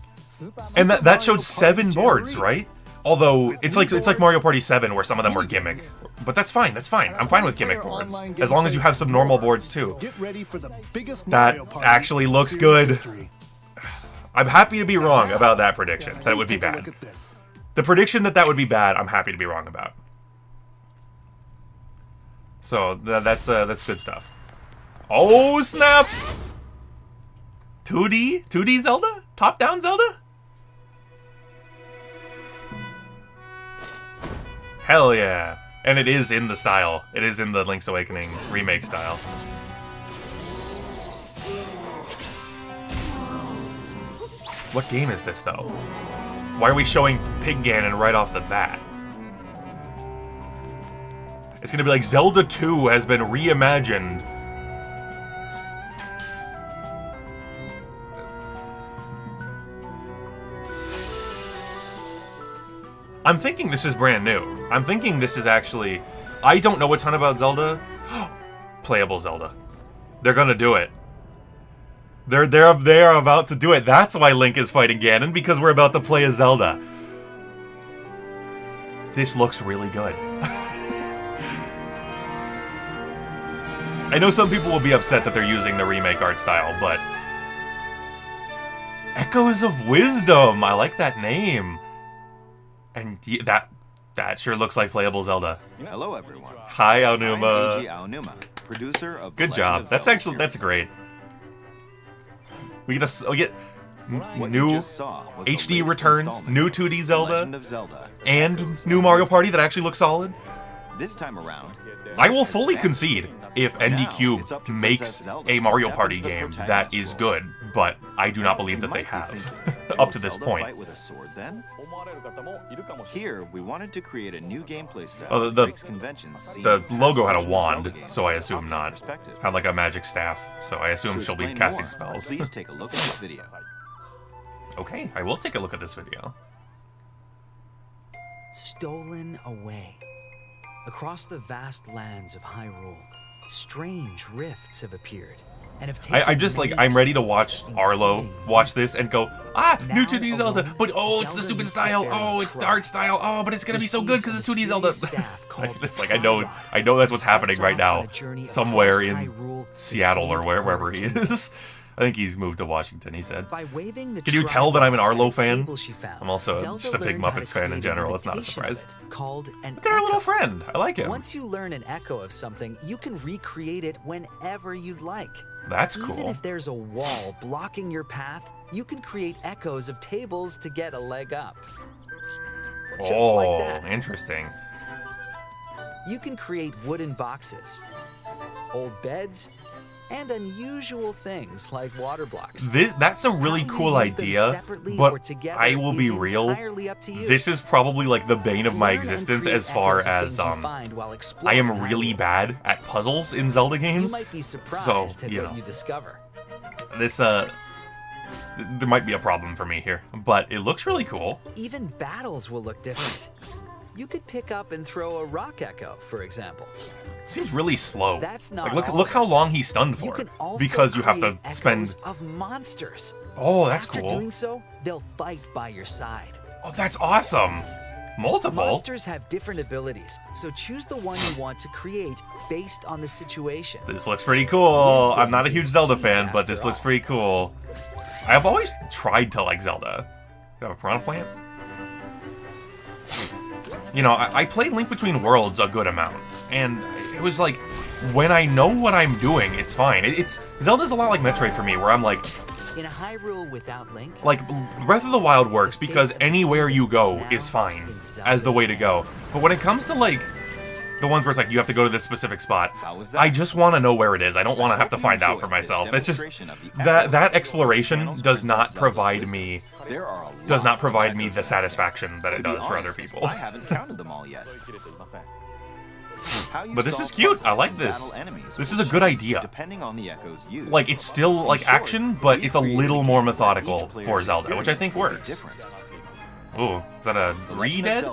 And that Mario showed 7 Party boards, Jamboree. right? Although With it's new like boards, Mario Party 7 where some of them were mini gimmicks. games, But that's fine. That's fine. I'm fine with gimmick multiplayer boards online as long as you gameplay have some normal more. boards too. Get ready for the biggest That Mario Party actually in looks series good. history. I'm happy to be wrong about that prediction. That it would be Please take a bad. look at this. The prediction that would be bad, I'm happy to be wrong about. So that's good stuff. Oh snap! 2D Zelda? Top-down Zelda? Hell yeah! And it is in the style. It is in the Link's Awakening remake style. What game is this though? Why are we showing Pig Ganon right off the bat? It's gonna be like Zelda 2 has been reimagined. I'm thinking this is brand new. I'm thinking this is actually... I don't know a ton about Zelda. Playable Zelda. They're gonna do it. They're about to do it. That's why Link is fighting Ganon, because we're about to play a Zelda. This looks really good. I know some people will be upset that they're using the remake art style, but... Echoes of Wisdom! I like that name. And that sure looks like playable Zelda. Hello, everyone. Hi, I'm Aonuma. Luigi Aonuma, producer of The Good Legend job. of That's Zelda actually, that's series. great. We get What you new just saw was the HD latest Returns, installment new of 2D The Zelda, Legend of Zelda, and Echoes new of Mario Wisdom. Party that actually looks solid. This time around, I will fully concede if For now, ND Cube it's up to makes Princess Zelda a to Mario step Party into the game that protagonist is role. good, but I do not believe You that they might be have thinking, up will to this Zelda point. fight with a sword then? Here, we wanted to create a new gameplay style Oh, that the- breaks conventions seen The in past logo had a Legend of Zelda wand, games so I from a assume popular not. perspective. Had like a magic staff, so I assume To she'll be explain casting more, spells. Please take a look at this video. Okay, I will take a look at this video. Stolen away. Across the vast lands of Hyrule, strange rifts have appeared and have taken I just like, many I'm ready to watch people, Arlo including watch me. this and go, ah, new Now 2D Zelda, alone, but oh, it's the Zelda stupid meets the style, fairy oh, it's the trope. art style, oh, but it's gonna be so good because it's 2D Receives a Zelda. mysterious staff called It's like, I know that's what's Sets happening right off now, on a journey somewhere across in Hyrule to Seattle or save wherever he origins. is. I think he's moved to Washington, he said. By waving the Can you tell that I'm an tribal Arlo at a fan? table she found, I'm also Zelda just a big learned how to Muppets fan in create general, an it's not a imitation surprise. of it Called an Look at our little echo. friend, I like him. Once you learn an echo of something, you can recreate it whenever you'd like. That's Even cool. if there's a wall blocking your path, you can create echoes of tables to get a leg up. Just like Oh, that. interesting. You can create wooden boxes, old beds, and unusual things like water blocks. That's a really How you cool use them idea, separately or but together I will be is real. entirely up to you. This is probably like the bane of my Learn and existence create as far echoes of as things you find while I exploring am really Hyrule. bad at puzzles in Zelda You games. might be surprised So, at you what know. you discover. This there might be a problem for me here, but it looks really cool. Even battles will look different. You could pick up and throw a rock echo, for example. It seems really slow. That's not like all. look how long he's stunned You for. can also Because you have to create spend. echoes of monsters. Oh, that's After cool. doing so, they'll fight by your side. Oh, that's awesome. Multiple. Monsters have different abilities, so choose the one you want to create based on the situation. This looks pretty cool. Wisdom I'm not a huge is Zelda key fan, but after this looks all. pretty cool. I've always tried to like Zelda. You have a piranha plant? You know, I played Link Between Worlds a good amount, and it was like, when I know what I'm doing, it's fine. It's Zelda's a lot like Metroid for me, where I'm like In a Hyrule without Link, Breath of the Wild works because anywhere you go is fine as the way to go. But when it comes to like the ones where it's like you have to go to this specific spot. How was that? I just want to know where it is. I don't want to have to find out for myself. It's just that exploration does not provide me the satisfaction that it does for other people. I haven't counted them all yet. But this is cute. I like this. This is a good idea. Depending on the echoes used. Like, it's still like action, but it's a little more methodical for Zelda, which I think works. Ooh, is that a Re-Dead?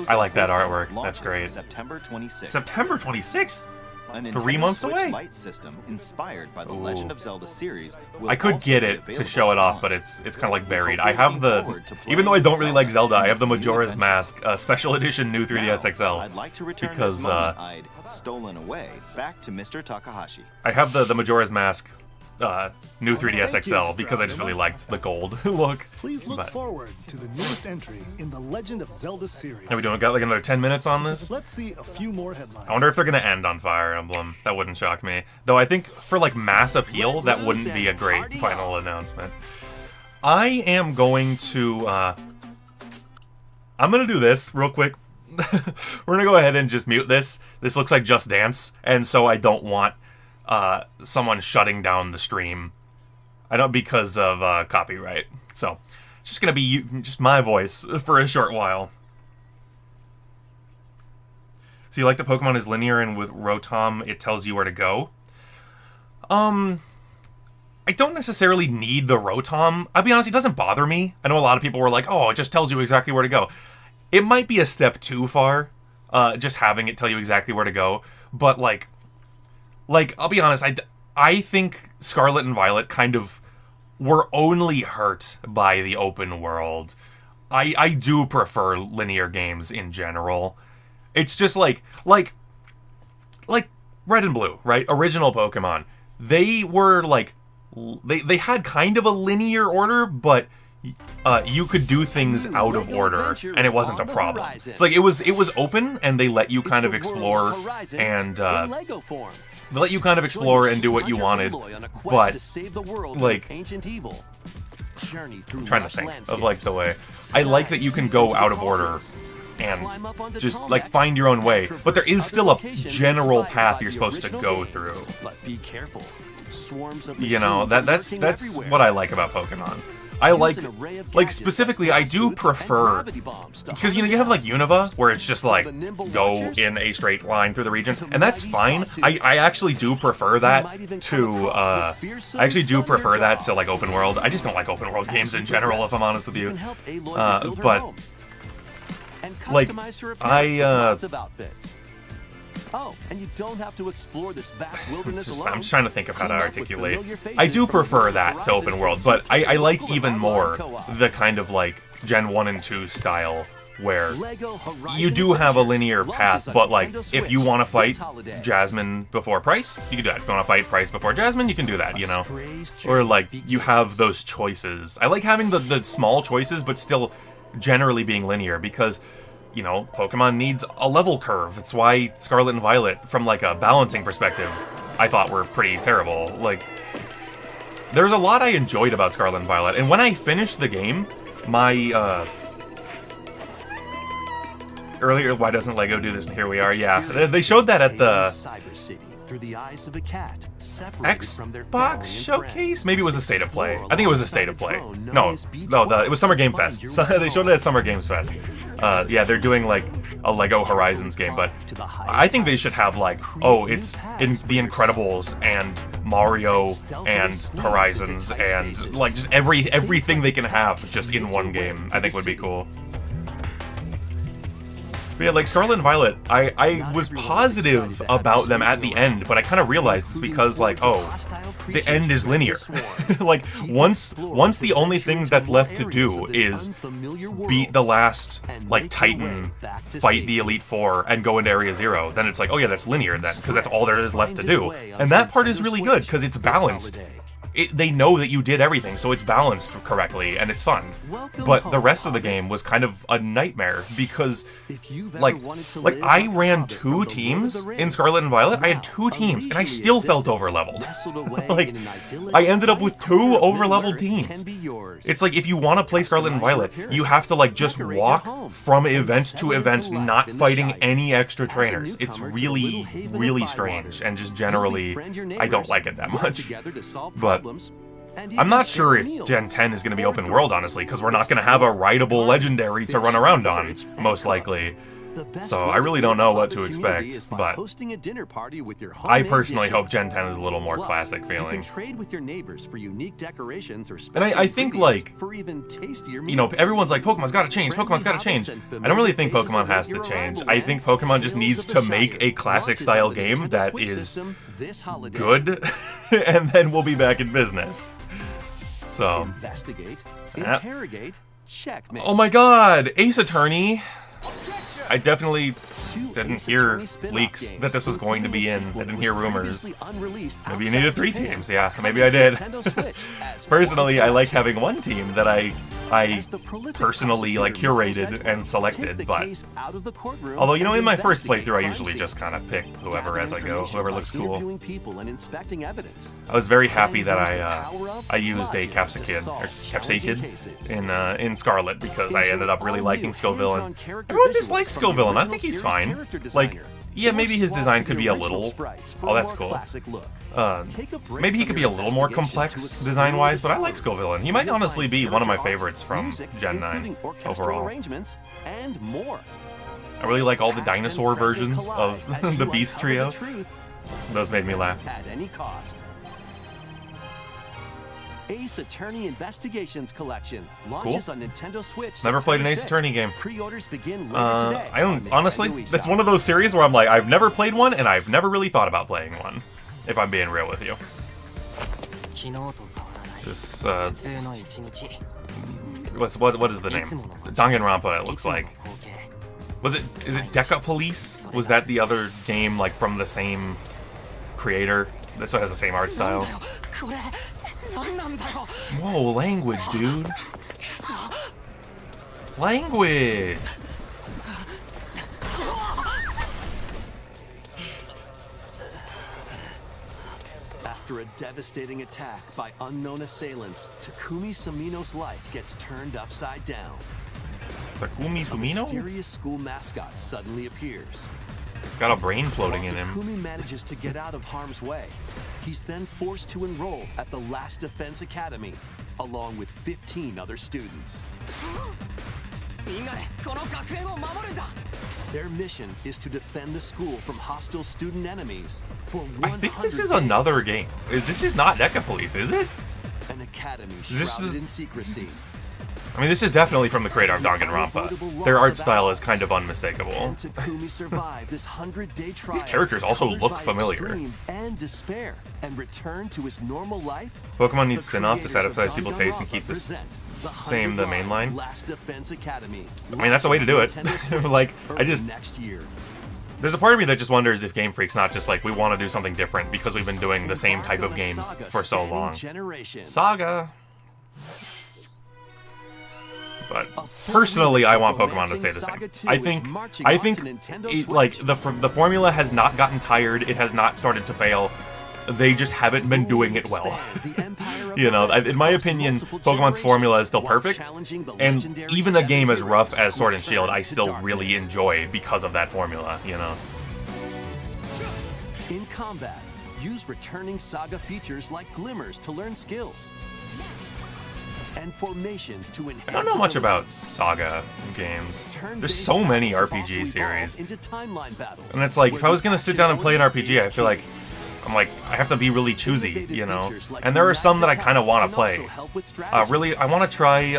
I like that artwork. That's great. September 26th. September 26th? A 3 months Switch away? Lite system inspired by the Legend of Zelda series. I could get it to show it off, but it's kind of like buried. I have the, even though I don't really like Zelda, I have the Majora's Mask Special Edition New 3DS XL. I'd like to return because this moment I'd stolen away back to Mr. Takahashi. I have the Majora's Mask New 3DS XL because I just really liked the gold look. Please look forward to the newest entry in the Legend of Zelda series. How we doing? Got like another 10 minutes on this? Let's see a few more headlines. I wonder if they're gonna end on Fire Emblem. That wouldn't shock me. Though I think for like mass appeal, that wouldn't be a great final announcement. I am going to I'm gonna do this real quick. We're gonna go ahead and just mute this. This looks like Just Dance, and so I don't want someone shutting down the stream. I don't, because of copyright. So it's just gonna be just my voice for a short while. So you like that Pokemon is linear, and with Rotom it tells you where to go? I don't necessarily need the Rotom. I'll be honest, it doesn't bother me. I know a lot of people were like, oh, it just tells you exactly where to go. It might be a step too far, just having it tell you exactly where to go. But like I'll be honest, I think Scarlet and Violet kind of were only hurt by the open world. I do prefer linear games in general. It's just like Red and Blue, right? Original Pokemon. They were like, they had kind of a linear order, but you could do things out of order, and it wasn't a problem. It's like it was open, and they let you kind of explore, and they let you kind of explore and do what you wanted. But like, I'm trying to think of like the way I like that you can go out of order and just like find your own way, but there is still a general path you're supposed to go through. You know, that's what I like about Pokemon. I like specifically, I do prefer, because you know you have like Unova where it's just like go in a straight line through the regions, and that's fine. I actually do prefer that to like open world. I just don't like open world games in general, if I'm honest with you. But like Oh, and you don't have to explore this vast wilderness alone. I'm just trying to think of how to articulate. I do prefer that to open world, but I like even more the kind of like Gen 1 and 2 style where you do have a linear path, but like if you want to fight Jasmine before Price, you can do that. If you want to fight Price before Jasmine, you can do that, you know? Or like you have those choices. I like having the small choices, but still generally being linear, because you know, Pokemon needs a level curve. It's why Scarlet and Violet, from like a balancing perspective, I thought were pretty terrible. Like, there's a lot I enjoyed about Scarlet and Violet, and when I finished the game, my earlier, why doesn't Lego do this? And here we are. Yeah, they showed that at the Xbox showcase. Maybe it was a state of play. I think it was a state of play. No, it was Summer Game Fest. So they showed it at Summer Games Fest. Yeah, they're doing like a Lego Horizons game, but I think they should have like, oh, it's in The Incredibles and Mario and Horizons and like just everything they can have just in one game. I think would be cool. But yeah, like Scarlet and Violet, I was positive about them at the end, but I kind of realized it's because like, oh, the end is linear. Like once the only thing that's left to do is beat the last like Titan, fight the Elite Four, and go into Area Zero, then it's like, oh yeah, that's linear then, because that's all there is left to do. And that part is really good because it's balanced. they know that you did everything, so it's balanced correctly and it's fun. But the rest of the game was kind of a nightmare because, like I ran 2 teams in Scarlet and Violet. I had 2 teams, and I still felt overleveled. Like, I ended up with 2 overleveled teams. It's like, if you want to play Scarlet and Violet, you have to like just walk from event to event, not fighting any extra trainers. It's really, really strange, and just generally, I don't like it that much. But I'm not sure if Gen 10 is going to be open world, honestly, because we're not going to have a rideable legendary to run around on, most likely. So I really don't know what to expect, but I personally hope Gen 10 is a little more classic feeling. And I think, like, you know, everyone's like, Pokemon's gotta change, Pokemon's gotta change. I don't really think Pokemon has to change. I think Pokemon just needs to make a classic-style game that is good, and then we'll be back in business. So, investigate, interrogate, checkmate. Oh my god, Ace Attorney! I definitely didn't hear leaks that this was going to be in. I didn't hear rumors. Maybe you needed 3 teams. Yeah, maybe I did. Personally, I like having 1 team that I personally like curated and selected. But although, you know, in my first playthrough, I usually just kind of pick whoever as I go, whoever looks cool. I was very happy that I used a Capsakid in Scarlet because I ended up really liking Scovillain. Everyone dislikes Scovillain. I think he's fine. Like, yeah, maybe his design could be a little... Oh, that's cool. Maybe he could be a little more complex design-wise, but I like Scovillain. He might honestly be one of my favorites from Gen 9 overall. I really like all the dinosaur versions of the Beast Trio. Those made me laugh. Ace Attorney Investigations Collection launches on Nintendo Switch. Never played an Ace Attorney game. Pre-orders begin later today. I don't honestly. That's one of those series where I'm like, I've never played one, and I've never really thought about playing one. If I'm being real with you. This is what is the name? Danganronpa. It looks like. Is it Deca Police? Was that the other game like from the same creator? That's what has the same art style. Whoa, language, dude. Language! After a devastating attack by unknown assailants, Takumi Sumino's life gets turned upside down. Takumi Sumino? A mysterious school mascot suddenly appears. He's got a brain floating in him. Takumi manages to get out of harm's way. He's then forced to enroll at the Last Defense Academy, along with 15 other students. Their mission is to defend the school from hostile student enemies for 100 I think this is another game. This is not Deca Police, is it? An academy shrouded in secrecy. I mean, this is definitely from the creator of Danganronpa. Their art style is kind of unmistakable. These characters also look familiar. Pokemon needs spin-off to satisfy people's taste and keep this same the main line. I mean, that's a way to do it. Like, there's a part of me that just wonders if Game Freak's not just like, we want to do something different because we've been doing the same type of games for so long. Saga! But personally, I want Pokemon to stay the same. I think the formula has not gotten tired. It has not started to fail. They just haven't been doing it well. You know, in my opinion, Pokemon's formula is still perfect, and even a game as rough as Sword and Shield, I still really enjoy because of that formula. You know. In combat, use returning Saga features like glimmers to learn skills. And formations to enhance. I don't know much about Saga games. There's so many RPG series. And it's like, if I was going to sit down and play an RPG, I feel like, I have to be really choosy, you know? And there are some that I kind of want to play. Really, I want to try,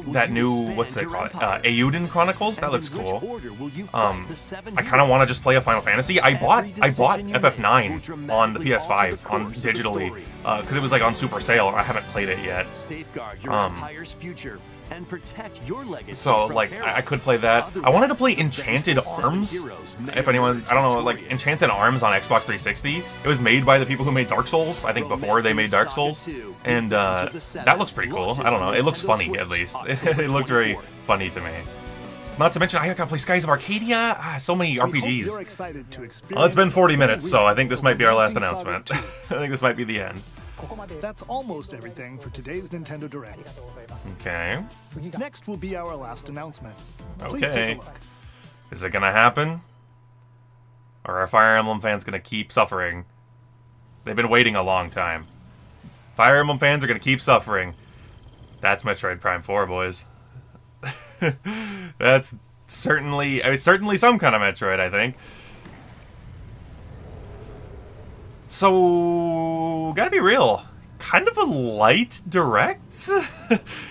that new, what's they call it? Eiyuden Chronicles? That looks cool. I kind of want to just play a Final Fantasy. I bought FF9 on the PS5 digitally because it was like on super sale. I haven't played it yet. and protect your legacy. So, from like, peril. I could play that. I wanted to play Enchanted Arms. If anyone, I don't know, like, Enchanted Arms on Xbox 360. It was made by the people who made Dark Souls, I think before they made Dark Souls. And that looks pretty cool. I don't know, it looks funny, at least. It looked very funny to me. Not to mention, I gotta play Skies of Arcadia. So many RPGs. Well, it's been 40 minutes, so I think this might be our last announcement. I think this might be the end. That's almost everything for today's Nintendo Direct. Okay. Next will be our last announcement. Please take Okay. a look. Is it gonna happen? Or are Fire Emblem fans gonna keep suffering? They've been waiting a long time. Fire Emblem fans are gonna keep suffering. That's Metroid Prime 4, boys. That's certainly, I mean, certainly some kind of Metroid, I think. So, gotta be real. Kind of a light direct?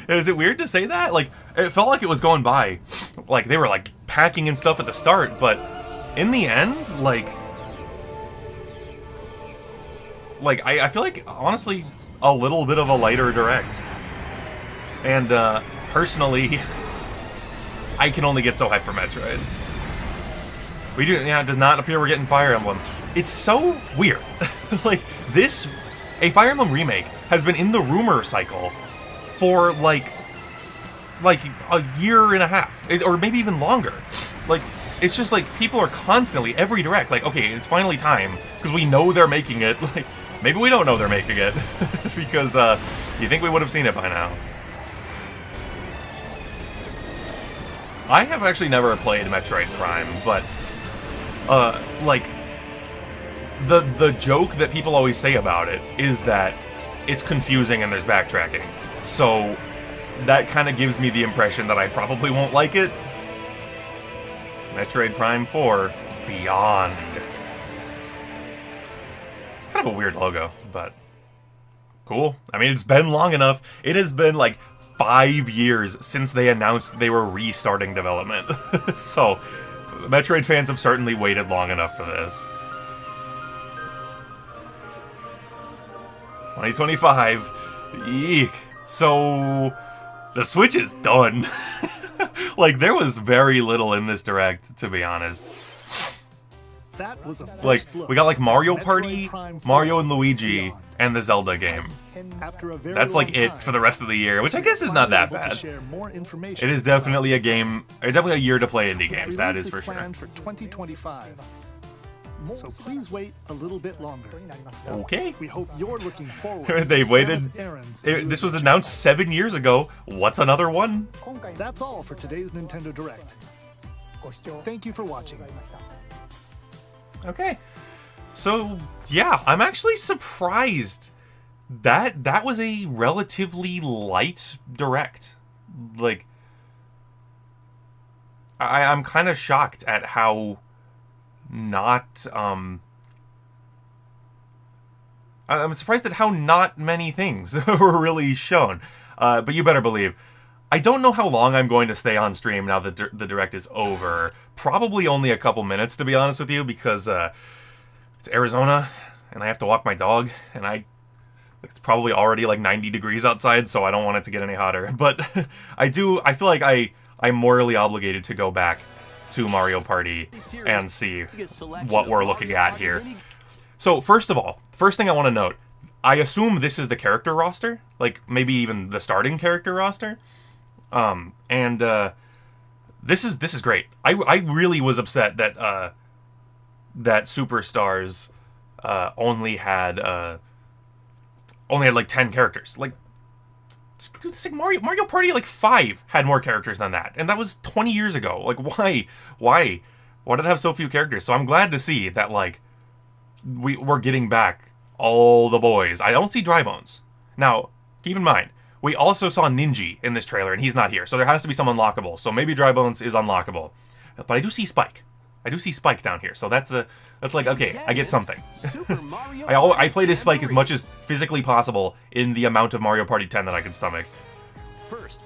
Is it weird to say that? Like, it felt like it was going by. Like, they were, like, packing in stuff at the start, but in the end, like I feel like, honestly, a little bit of a lighter direct. And, personally, I can only get so hyped for Metroid. It does not appear we're getting Fire Emblem. It's so weird. Like, a Fire Emblem remake has been in the rumor cycle for, like a year and a half, or maybe even longer. Like, it's just like, people are constantly, every direct, like, okay, it's finally time, because we know they're making it. Like, maybe we don't know they're making it, because, you think we would have seen it by now. I have actually never played Metroid Prime, but, like, the joke that people always say about it is that it's confusing and there's backtracking. So, that kind of gives me the impression that I probably won't like it. Metroid Prime 4 Beyond. It's kind of a weird logo, but cool. I mean, it's been long enough. It has been like 5 years since they announced they were restarting development. So, Metroid fans have certainly waited long enough for this. 2025. Eek. So, the Switch is done. Like, there was very little in this direct, to be honest. That was a Like, first look we got like Mario at Party, Metroid Prime 4 Mario and Luigi, Beyond. and the Zelda game. After a very That's long like it time, for the rest of the year, which I guess is we're not that finally able to bad. share more information It is definitely a game, it's definitely a year to play indie games, that Release is for sure. planned for 2025. So please wait a little bit longer. Okay. We hope you're looking forward. They to waited. Samus Aran's This was announced 7 years ago. What's another one? That's all for today's Nintendo Direct. Thank you for watching. Okay. So, yeah, I'm actually surprised that that was a relatively light direct. Like, I'm kind of shocked at how not, I'm surprised at how not many things were really shown. But you better believe, I don't know how long I'm going to stay on stream now that the direct is over. Probably only a couple minutes, to be honest with you, because it's Arizona, and I have to walk my dog, and it's probably already like 90 degrees outside, so I don't want it to get any hotter. But I feel like I'm morally obligated to go back to Mario Party and see what we're looking at here. So, first of all, first thing I want to note, I assume this is the character roster, like maybe even the starting character roster. This is great. I really was upset that that Superstars only had like 10 characters. Like, dude, this, like Mario Party like 5 had more characters than that, and that was 20 years ago. Like, why did it have so few characters? So I'm glad to see that, like, we're getting back all the boys. I don't see Drybones. Now, keep in mind, we also saw Ninji in this trailer, and he's not here, so there has to be some unlockable. So maybe Drybones is unlockable, but I do see Spike. I do see Spike down here, so that's like, okay, I get something. I played as Spike as much as physically possible in the amount of Mario Party 10 that I could stomach. First,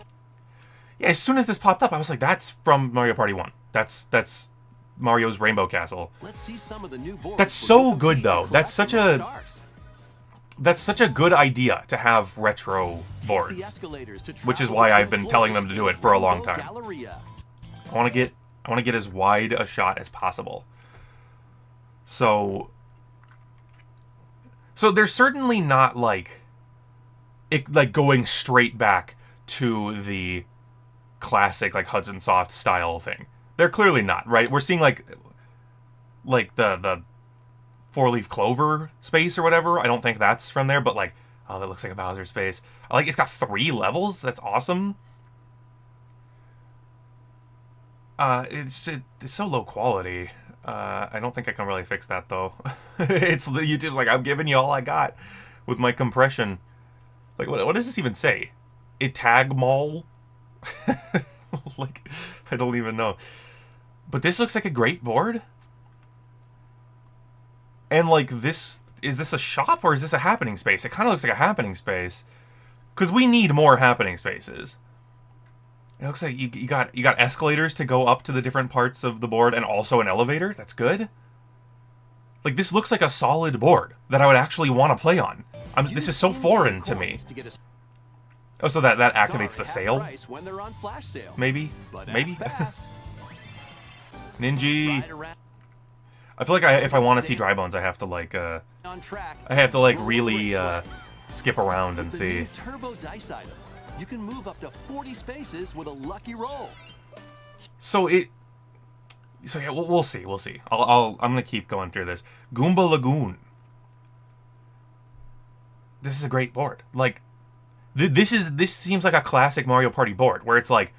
Yeah, as soon as this popped up, I was like, that's from Mario Party 1. That's Mario's Rainbow Castle. let's see some of the new boards That's for so people good, who need to though. That's collect such the a... stars. That's such a good idea to have retro boards, which is why I've been telling them to do it for a long time. I want to get as wide a shot as possible. So they're certainly not like going straight back to the classic like Hudson Soft style thing. They're clearly not, right? We're seeing like the four-leaf clover space or whatever. I don't think that's from there, but like, oh, that looks like a Bowser space. Like, it's got 3 levels. That's awesome. It's so low quality. I don't think I can really fix that though. It's YouTube's like, I'm giving you all I got with my compression. Like, what does this even say? Itag mall? Like, I don't even know. But this looks like a great board. And like, is this a shop or is this a happening space? It kind of looks like a happening space, because we need more happening spaces. It looks like you got escalators to go up to the different parts of the board, and also an elevator. That's good. Like, this looks like a solid board that I would actually want to play on. This is so foreign to me. Oh, so that activates the sale? Maybe? Maybe? Ninja. I feel like if I want to see Dry Bones, I have to like really skip around and see. Turbo dice item. You can move up to 40 spaces with a lucky roll. So yeah, we'll see. I'm gonna keep going through this. Goomba Lagoon. This is a great board. Like, this seems like a classic Mario Party board where it's like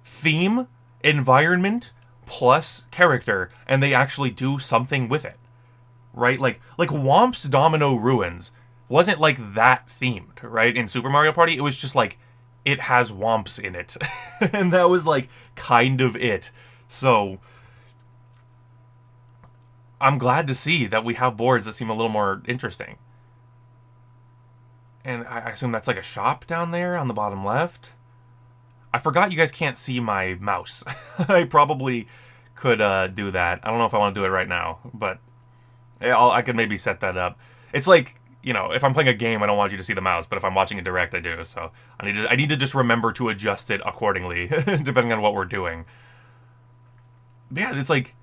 theme, environment, plus character, and they actually do something with it, right? Like Whomp's Domino Ruins wasn't like that themed, right? In Super Mario Party, it was just like, it has Whomps in it. And that was like kind of it. So I'm glad to see that we have boards that seem a little more interesting. And I assume that's like a shop down there on the bottom left. I forgot you guys can't see my mouse. I probably could do that. I don't know if I want to do it right now, but I could maybe set that up. It's like, you know, if I'm playing a game, I don't want you to see the mouse, but if I'm watching a direct, I do. So I need to just remember to adjust it accordingly, depending on what we're doing. But yeah, it's like,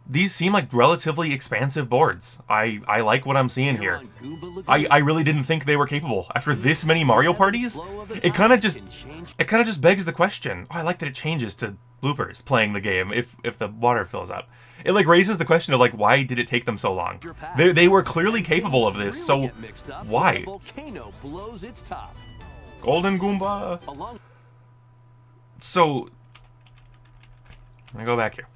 these seem like relatively expansive boards. I like what I'm seeing here. I really didn't think they were capable. After this many Mario parties, it kind of just begs the question. Oh, I like that it changes to bloopers playing the game if the water fills up. It like raises the question of like, why did it take them so long? They were clearly capable of this, so why? Golden Goomba. So let me go back here.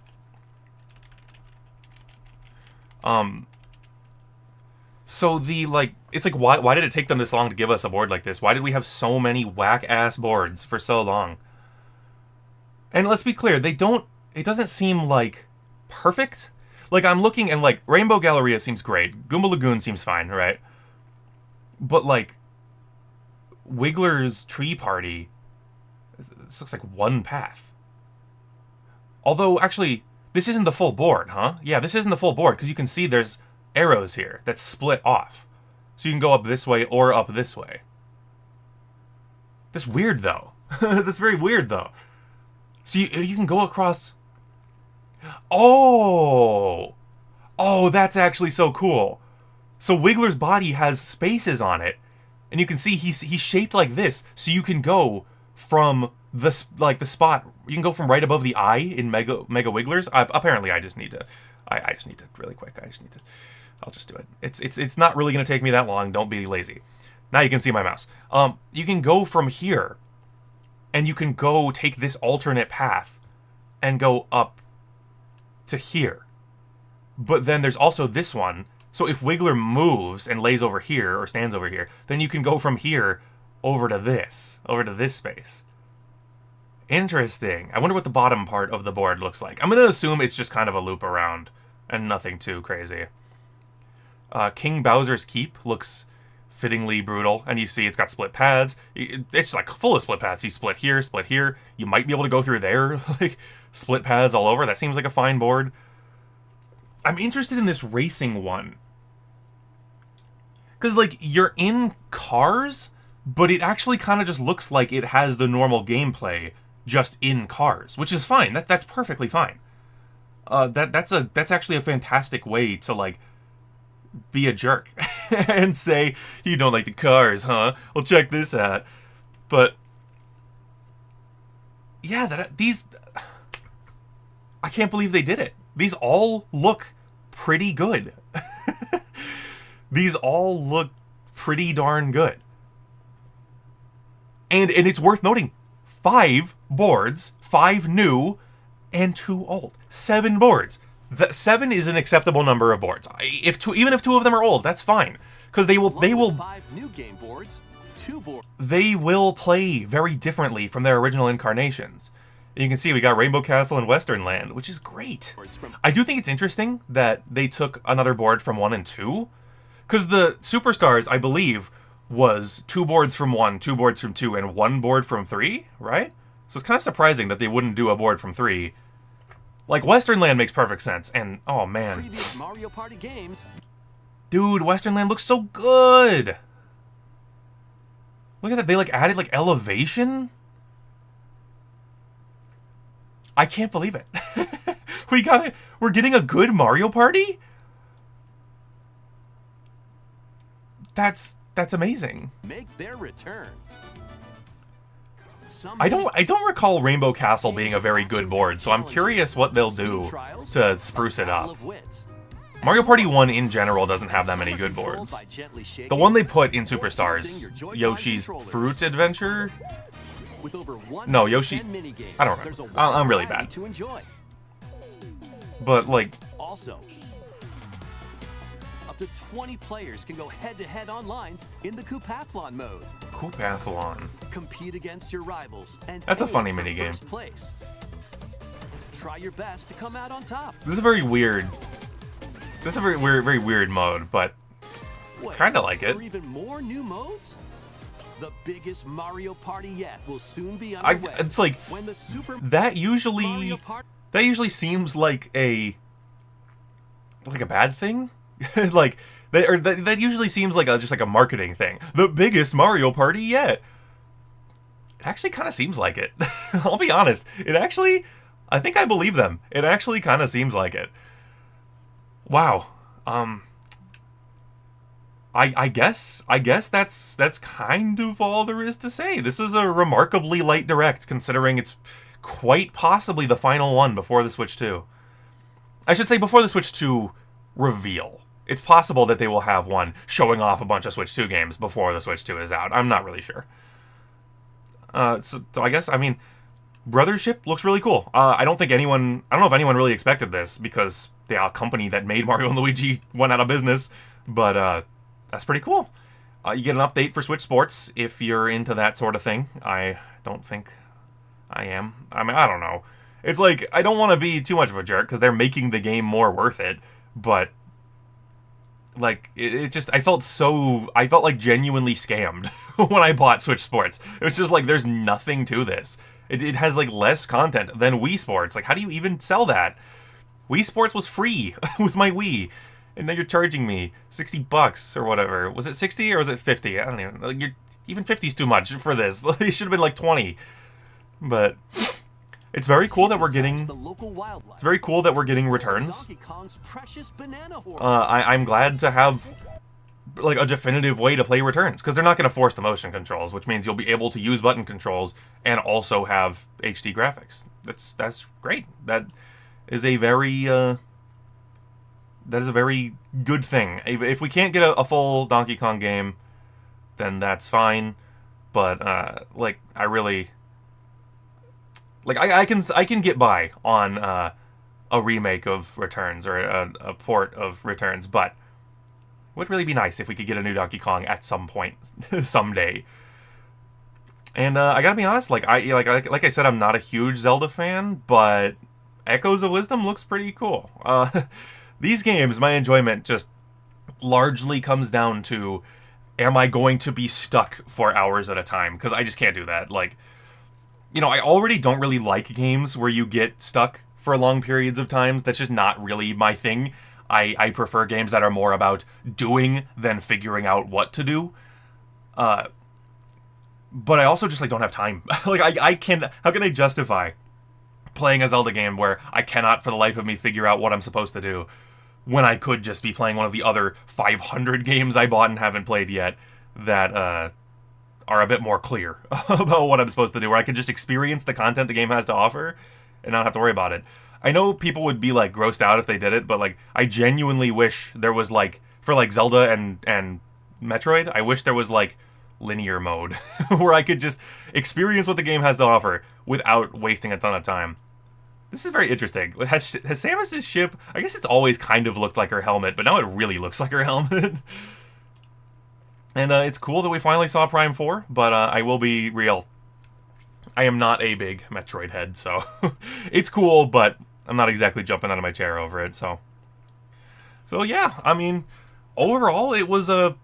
So it's like, why did it take them this long to give us a board like this? Why did we have so many whack-ass boards for so long? And let's be clear, it doesn't seem like perfect. Like, I'm looking and like, Rainbow Galleria seems great. Goomba Lagoon seems fine, right? But like, Wiggler's Tree Party, this looks like one path. Although, actually, this isn't the full board, huh? Yeah, this isn't the full board, because you can see there's arrows here that split off. So you can go up this way or up this way. That's weird, though. That's very weird, though. So you can go across... Oh! Oh, that's actually so cool. So Wiggler's body has spaces on it, and you can see he's shaped like this, so you can go from the spot, you can go from right above the eye in Mega Wigglers. Apparently, I just need to really quick. I'll just do it. It's not really gonna take me that long. Don't be lazy. Now you can see my mouse. You can go from here, and you can go take this alternate path, and go up to here. But then there's also this one. So if Wiggler moves and lays over here or stands over here, then you can go from here over to this space. Interesting. I wonder what the bottom part of the board looks like. I'm going to assume it's just kind of a loop around and nothing too crazy. King Bowser's Keep looks fittingly brutal, and you see it's got split paths. It's like full of split paths. You split here, split here. You might be able to go through there, like split paths all over. That seems like a fine board. I'm interested in this racing one, Because, like, you're in Cars, but it actually kind of just looks like it has the normal gameplay just in Cars, which is fine. That's perfectly fine. That's actually a fantastic way to, like, be a jerk and say, you don't like the Cars, huh? Well, check this out. But yeah, I can't believe they did it. These all look pretty good. These all look pretty darn good. And it's worth noting, 5 boards, 5 new and 2 old. 7 boards. 7 is an acceptable number of boards. Even if 2 of them are old, that's fine, because they will 5 new game boards, 2 boards. They will play very differently from their original incarnations. And you can see we got Rainbow Castle and Western Land, which is great. I do think it's interesting that they took another board from 1 and 2, because the Superstars, I believe, was 2 boards from 1, 2 boards from 2, and 1 board from 3, right? So it's kind of surprising that they wouldn't do a board from 3. Like, Western Land makes perfect sense, and oh man. Previous Mario Party games. Dude, Western Land looks so good! Look at that, they like added like elevation? I can't believe it. We're getting a good Mario Party? That's amazing. Make their return. I don't recall Rainbow Castle being a very good board, so I'm curious what they'll do to spruce it up. Mario Party 1 in general doesn't have that many good boards. The one they put in Superstars, Yoshi's Fruit Adventure? No, Yoshi... I don't remember. I'm really bad. But, like... Also, up to 20 players can go head-to-head online in the Coupathlon mode. Coupathlon. Compete against your rivals and that's a funny aim for minigame. first place. Try your best to come out on top. This is a very weird... That's a very weird mode, but kind of like it. Even more new modes? The biggest Mario Party yet will soon be underway. It's like when the Super that usually seems like a bad thing, like that usually seems like just like a marketing thing. The biggest Mario Party yet. It actually kind of seems like it. I'll be honest. I think I believe them. It actually kind of seems like it. Wow. I guess that's kind of all there is to say. This is a remarkably light direct, considering it's quite possibly the final one before the Switch 2. I should say before the Switch 2 reveal. It's possible that they will have one showing off a bunch of Switch 2 games before the Switch 2 is out. I'm not really sure. So I guess, I mean, Brothership looks really cool. I don't know if anyone really expected this, because the company that made Mario and Luigi went out of business, but that's pretty cool. You get an update for Switch Sports if you're into that sort of thing. I don't think I am. I mean, I don't know. It's like, I don't want to be too much of a jerk, because they're making the game more worth it, but like, it just, I felt like genuinely scammed when I bought Switch Sports. It was just like, there's nothing to this. It has like less content than Wii Sports. Like, how do you even sell that? Wii Sports was free with my Wii, and now you're charging me $60 or whatever. Was it 60 or was it 50? I don't even. Like, even 50's too much for this. It should have been like 20. But it's very cool that we're getting. It's very cool that we're getting returns. I'm glad to have like a definitive way to play returns, because they're not going to force the motion controls, which means you'll be able to use button controls and also have HD graphics. That's great. That is a very good thing. If we can't get a full Donkey Kong game, then that's fine. But like, I really like, I can get by on a remake of Returns, or a port of Returns, but it would really be nice if we could get a new Donkey Kong at some point someday. And I gotta be honest, like I said, I'm not a huge Zelda fan, but Echoes of Wisdom looks pretty cool. These games, my enjoyment just largely comes down to, am I going to be stuck for hours at a time? Because I just can't do that. Like, you know, I already don't really like games where you get stuck for long periods of time. That's just not really my thing. I prefer games that are more about doing than figuring out what to do. But I also just like don't have time. Like how can I justify playing a Zelda game where I cannot for the life of me figure out what I'm supposed to do when I could just be playing one of the other 500 games I bought and haven't played yet that are a bit more clear about what I'm supposed to do, where I can just experience the content the game has to offer and not have to worry about it. I know people would be like grossed out if they did it, but like I genuinely wish there was like, for like Zelda and Metroid, I wish there was like linear mode where I could just experience what the game has to offer without wasting a ton of time. This is very interesting. Has Samus's ship, I guess it's always kind of looked like her helmet, but now it really looks like her helmet. And it's cool that we finally saw Prime 4, but I will be real. I am not a big Metroid head, so it's cool, but I'm not exactly jumping out of my chair over it, so yeah, I mean, overall it was a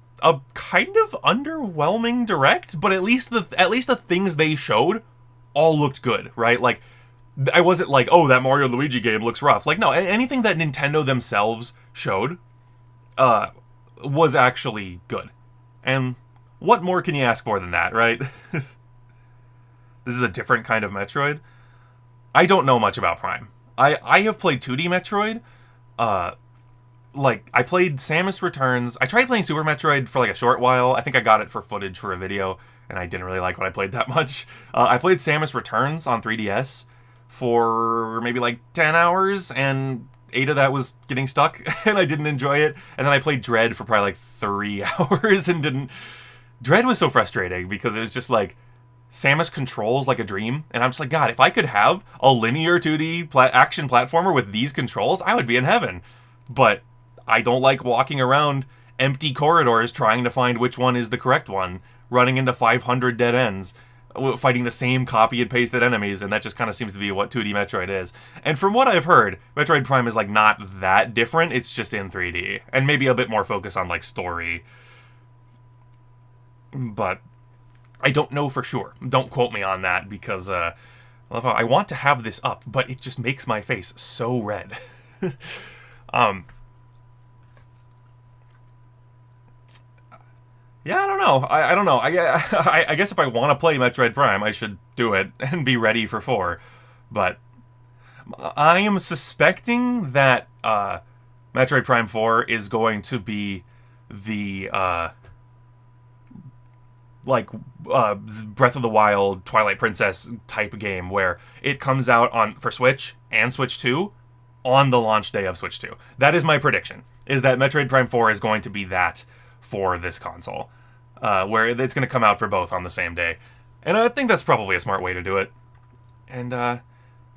kind of underwhelming direct, but at least the things they showed all looked good, right? Like, I wasn't like, oh, that Mario Luigi game looks rough. Like, no, anything that Nintendo themselves showed was actually good. And what more can you ask for than that, right? This is a different kind of Metroid. I don't know much about Prime. I have played 2D Metroid. Like, I played Samus Returns. I tried playing Super Metroid for like a short while. I think I got it for footage for a video, and I didn't really like what I played that much. I played Samus Returns on 3DS for maybe like 10 hours, and 8 of that was getting stuck, and I didn't enjoy it. And then I played Dread for probably like 3 hours and didn't... Dread was so frustrating because it was just like, Samus controls like a dream, and I'm just like, God, if I could have a linear 2D action platformer with these controls, I would be in heaven. But I don't like walking around empty corridors trying to find which one is the correct one, running into 500 dead ends, fighting the same copy and pasted enemies, and that just kind of seems to be what 2D Metroid is. And from what I've heard, Metroid Prime is like not that different, it's just in 3D, and maybe a bit more focus on like story. But I don't know for sure. Don't quote me on that, because I want to have this up, but it just makes my face so red. Yeah, I don't know. I don't know. I guess if I want to play Metroid Prime, I should do it and be ready for 4. But I am suspecting that Metroid Prime 4 is going to be the Breath of the Wild, Twilight Princess type game, where it comes out for Switch and Switch 2 on the launch day of Switch 2. That is my prediction, is that Metroid Prime 4 is going to be that for this console, where it's going to come out for both on the same day. And I think that's probably a smart way to do it. And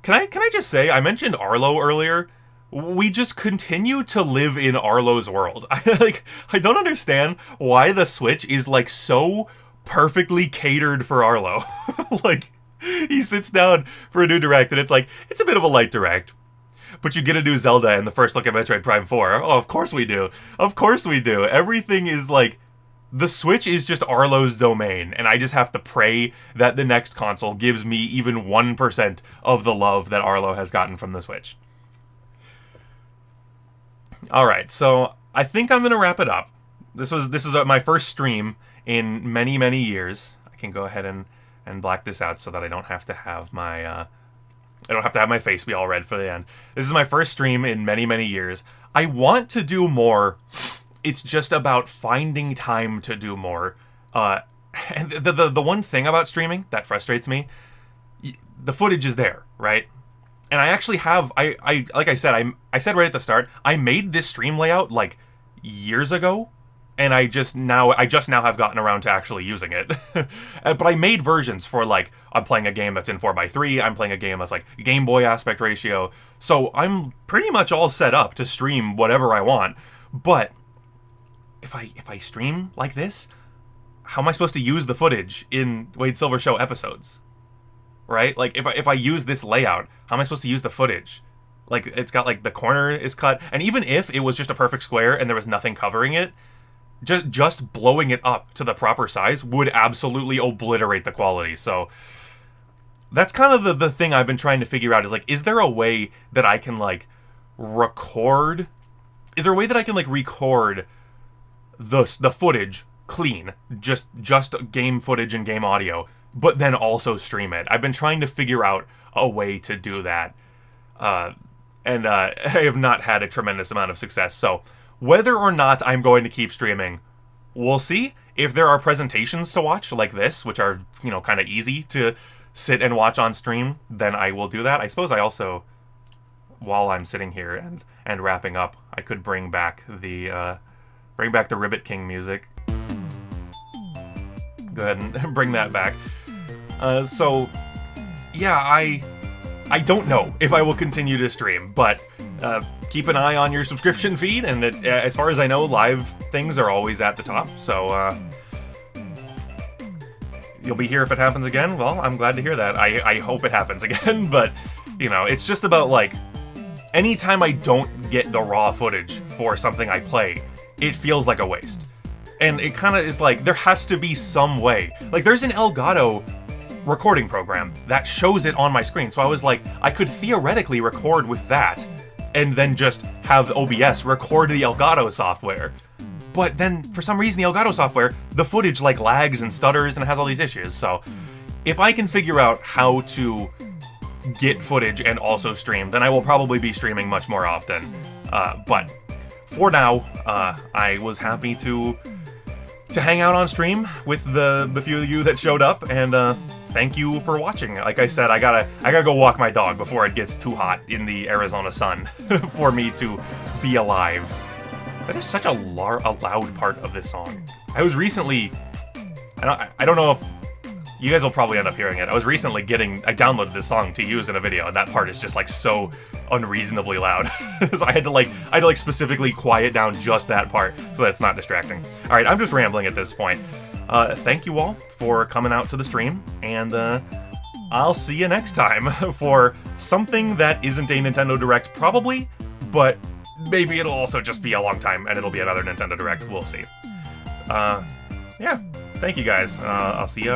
can I just say, I mentioned Arlo earlier. We just continue to live in Arlo's world. I don't understand why the Switch is like so perfectly catered for Arlo. Like, he sits down for a new direct, and it's like, it's a bit of a light direct, but you get a new Zelda and the first look at Metroid Prime 4. Oh, of course we do. Of course we do. Everything is like, the Switch is just Arlo's domain, and I just have to pray that the next console gives me even 1% of the love that Arlo has gotten from the Switch. Alright, so I think I'm going to wrap it up. This is my first stream in many, many years. I can go ahead and black this out so that I don't have to have my face be all red for the end. This is my first stream in many, many years. I want to do more. It's just about finding time to do more. And the one thing about streaming that frustrates me, the footage is there, right? And I actually have, like I said, I said right at the start, I made this stream layout like years ago, and I just now have gotten around to actually using it. But I made versions for, like, I'm playing a game that's in 4:3, I'm playing a game that's like Game Boy aspect ratio, so I'm pretty much all set up to stream whatever I want. But if I stream like this, how am I supposed to use the footage in Wade Silver Show episodes? Right? Like, if I use this layout, how am I supposed to use the footage? Like, it's got, like, the corner is cut, and even if it was just a perfect square and there was nothing covering it, just blowing it up to the proper size would absolutely obliterate the quality. So that's kind of the thing I've been trying to figure out, is like, is there a way that I can, like, record is there a way that I can like record the footage clean, just game footage and game audio, but then also stream it? I've been trying to figure out a way to do that, and I have not had a tremendous amount of success. So whether or not I'm going to keep streaming, we'll see. If there are presentations to watch like this, which are, you know, kind of easy to sit and watch on stream, then I will do that. I suppose I also, while I'm sitting here and wrapping up, I could bring back the Ribbit King music. Go ahead and bring that back. So yeah, I don't know if I will continue to stream, but keep an eye on your subscription feed, and as far as I know, live things are always at the top, so you'll be here if it happens again. Well, I'm glad to hear that. I hope it happens again, but, you know, it's just about, like, anytime I don't get the raw footage for something I play, it feels like a waste. And it kind of is like, there has to be some way. Like, there's an Elgato recording program that shows it on my screen, so I was like, I could theoretically record with that, and then just have OBS record the Elgato software. But then, for some reason, the Elgato software, the footage like lags and stutters and it has all these issues. So, if I can figure out how to get footage and also stream, then I will probably be streaming much more often. But for now, I was happy to hang out on stream with the few of you that showed up, and thank you for watching. Like I said, I gotta go walk my dog before it gets too hot in the Arizona sun for me to be alive. That is such a loud part of this song. I was recently, I don't know if you guys will probably end up hearing it. I downloaded this song to use in a video, and that part is just like so unreasonably loud. So I had to specifically quiet down just that part so that it's not distracting. All right, I'm just rambling at this point. Thank you all for coming out to the stream, and I'll see you next time for something that isn't a Nintendo Direct, probably, but maybe it'll also just be a long time and it'll be another Nintendo Direct. We'll see. Yeah, thank you guys. I'll see you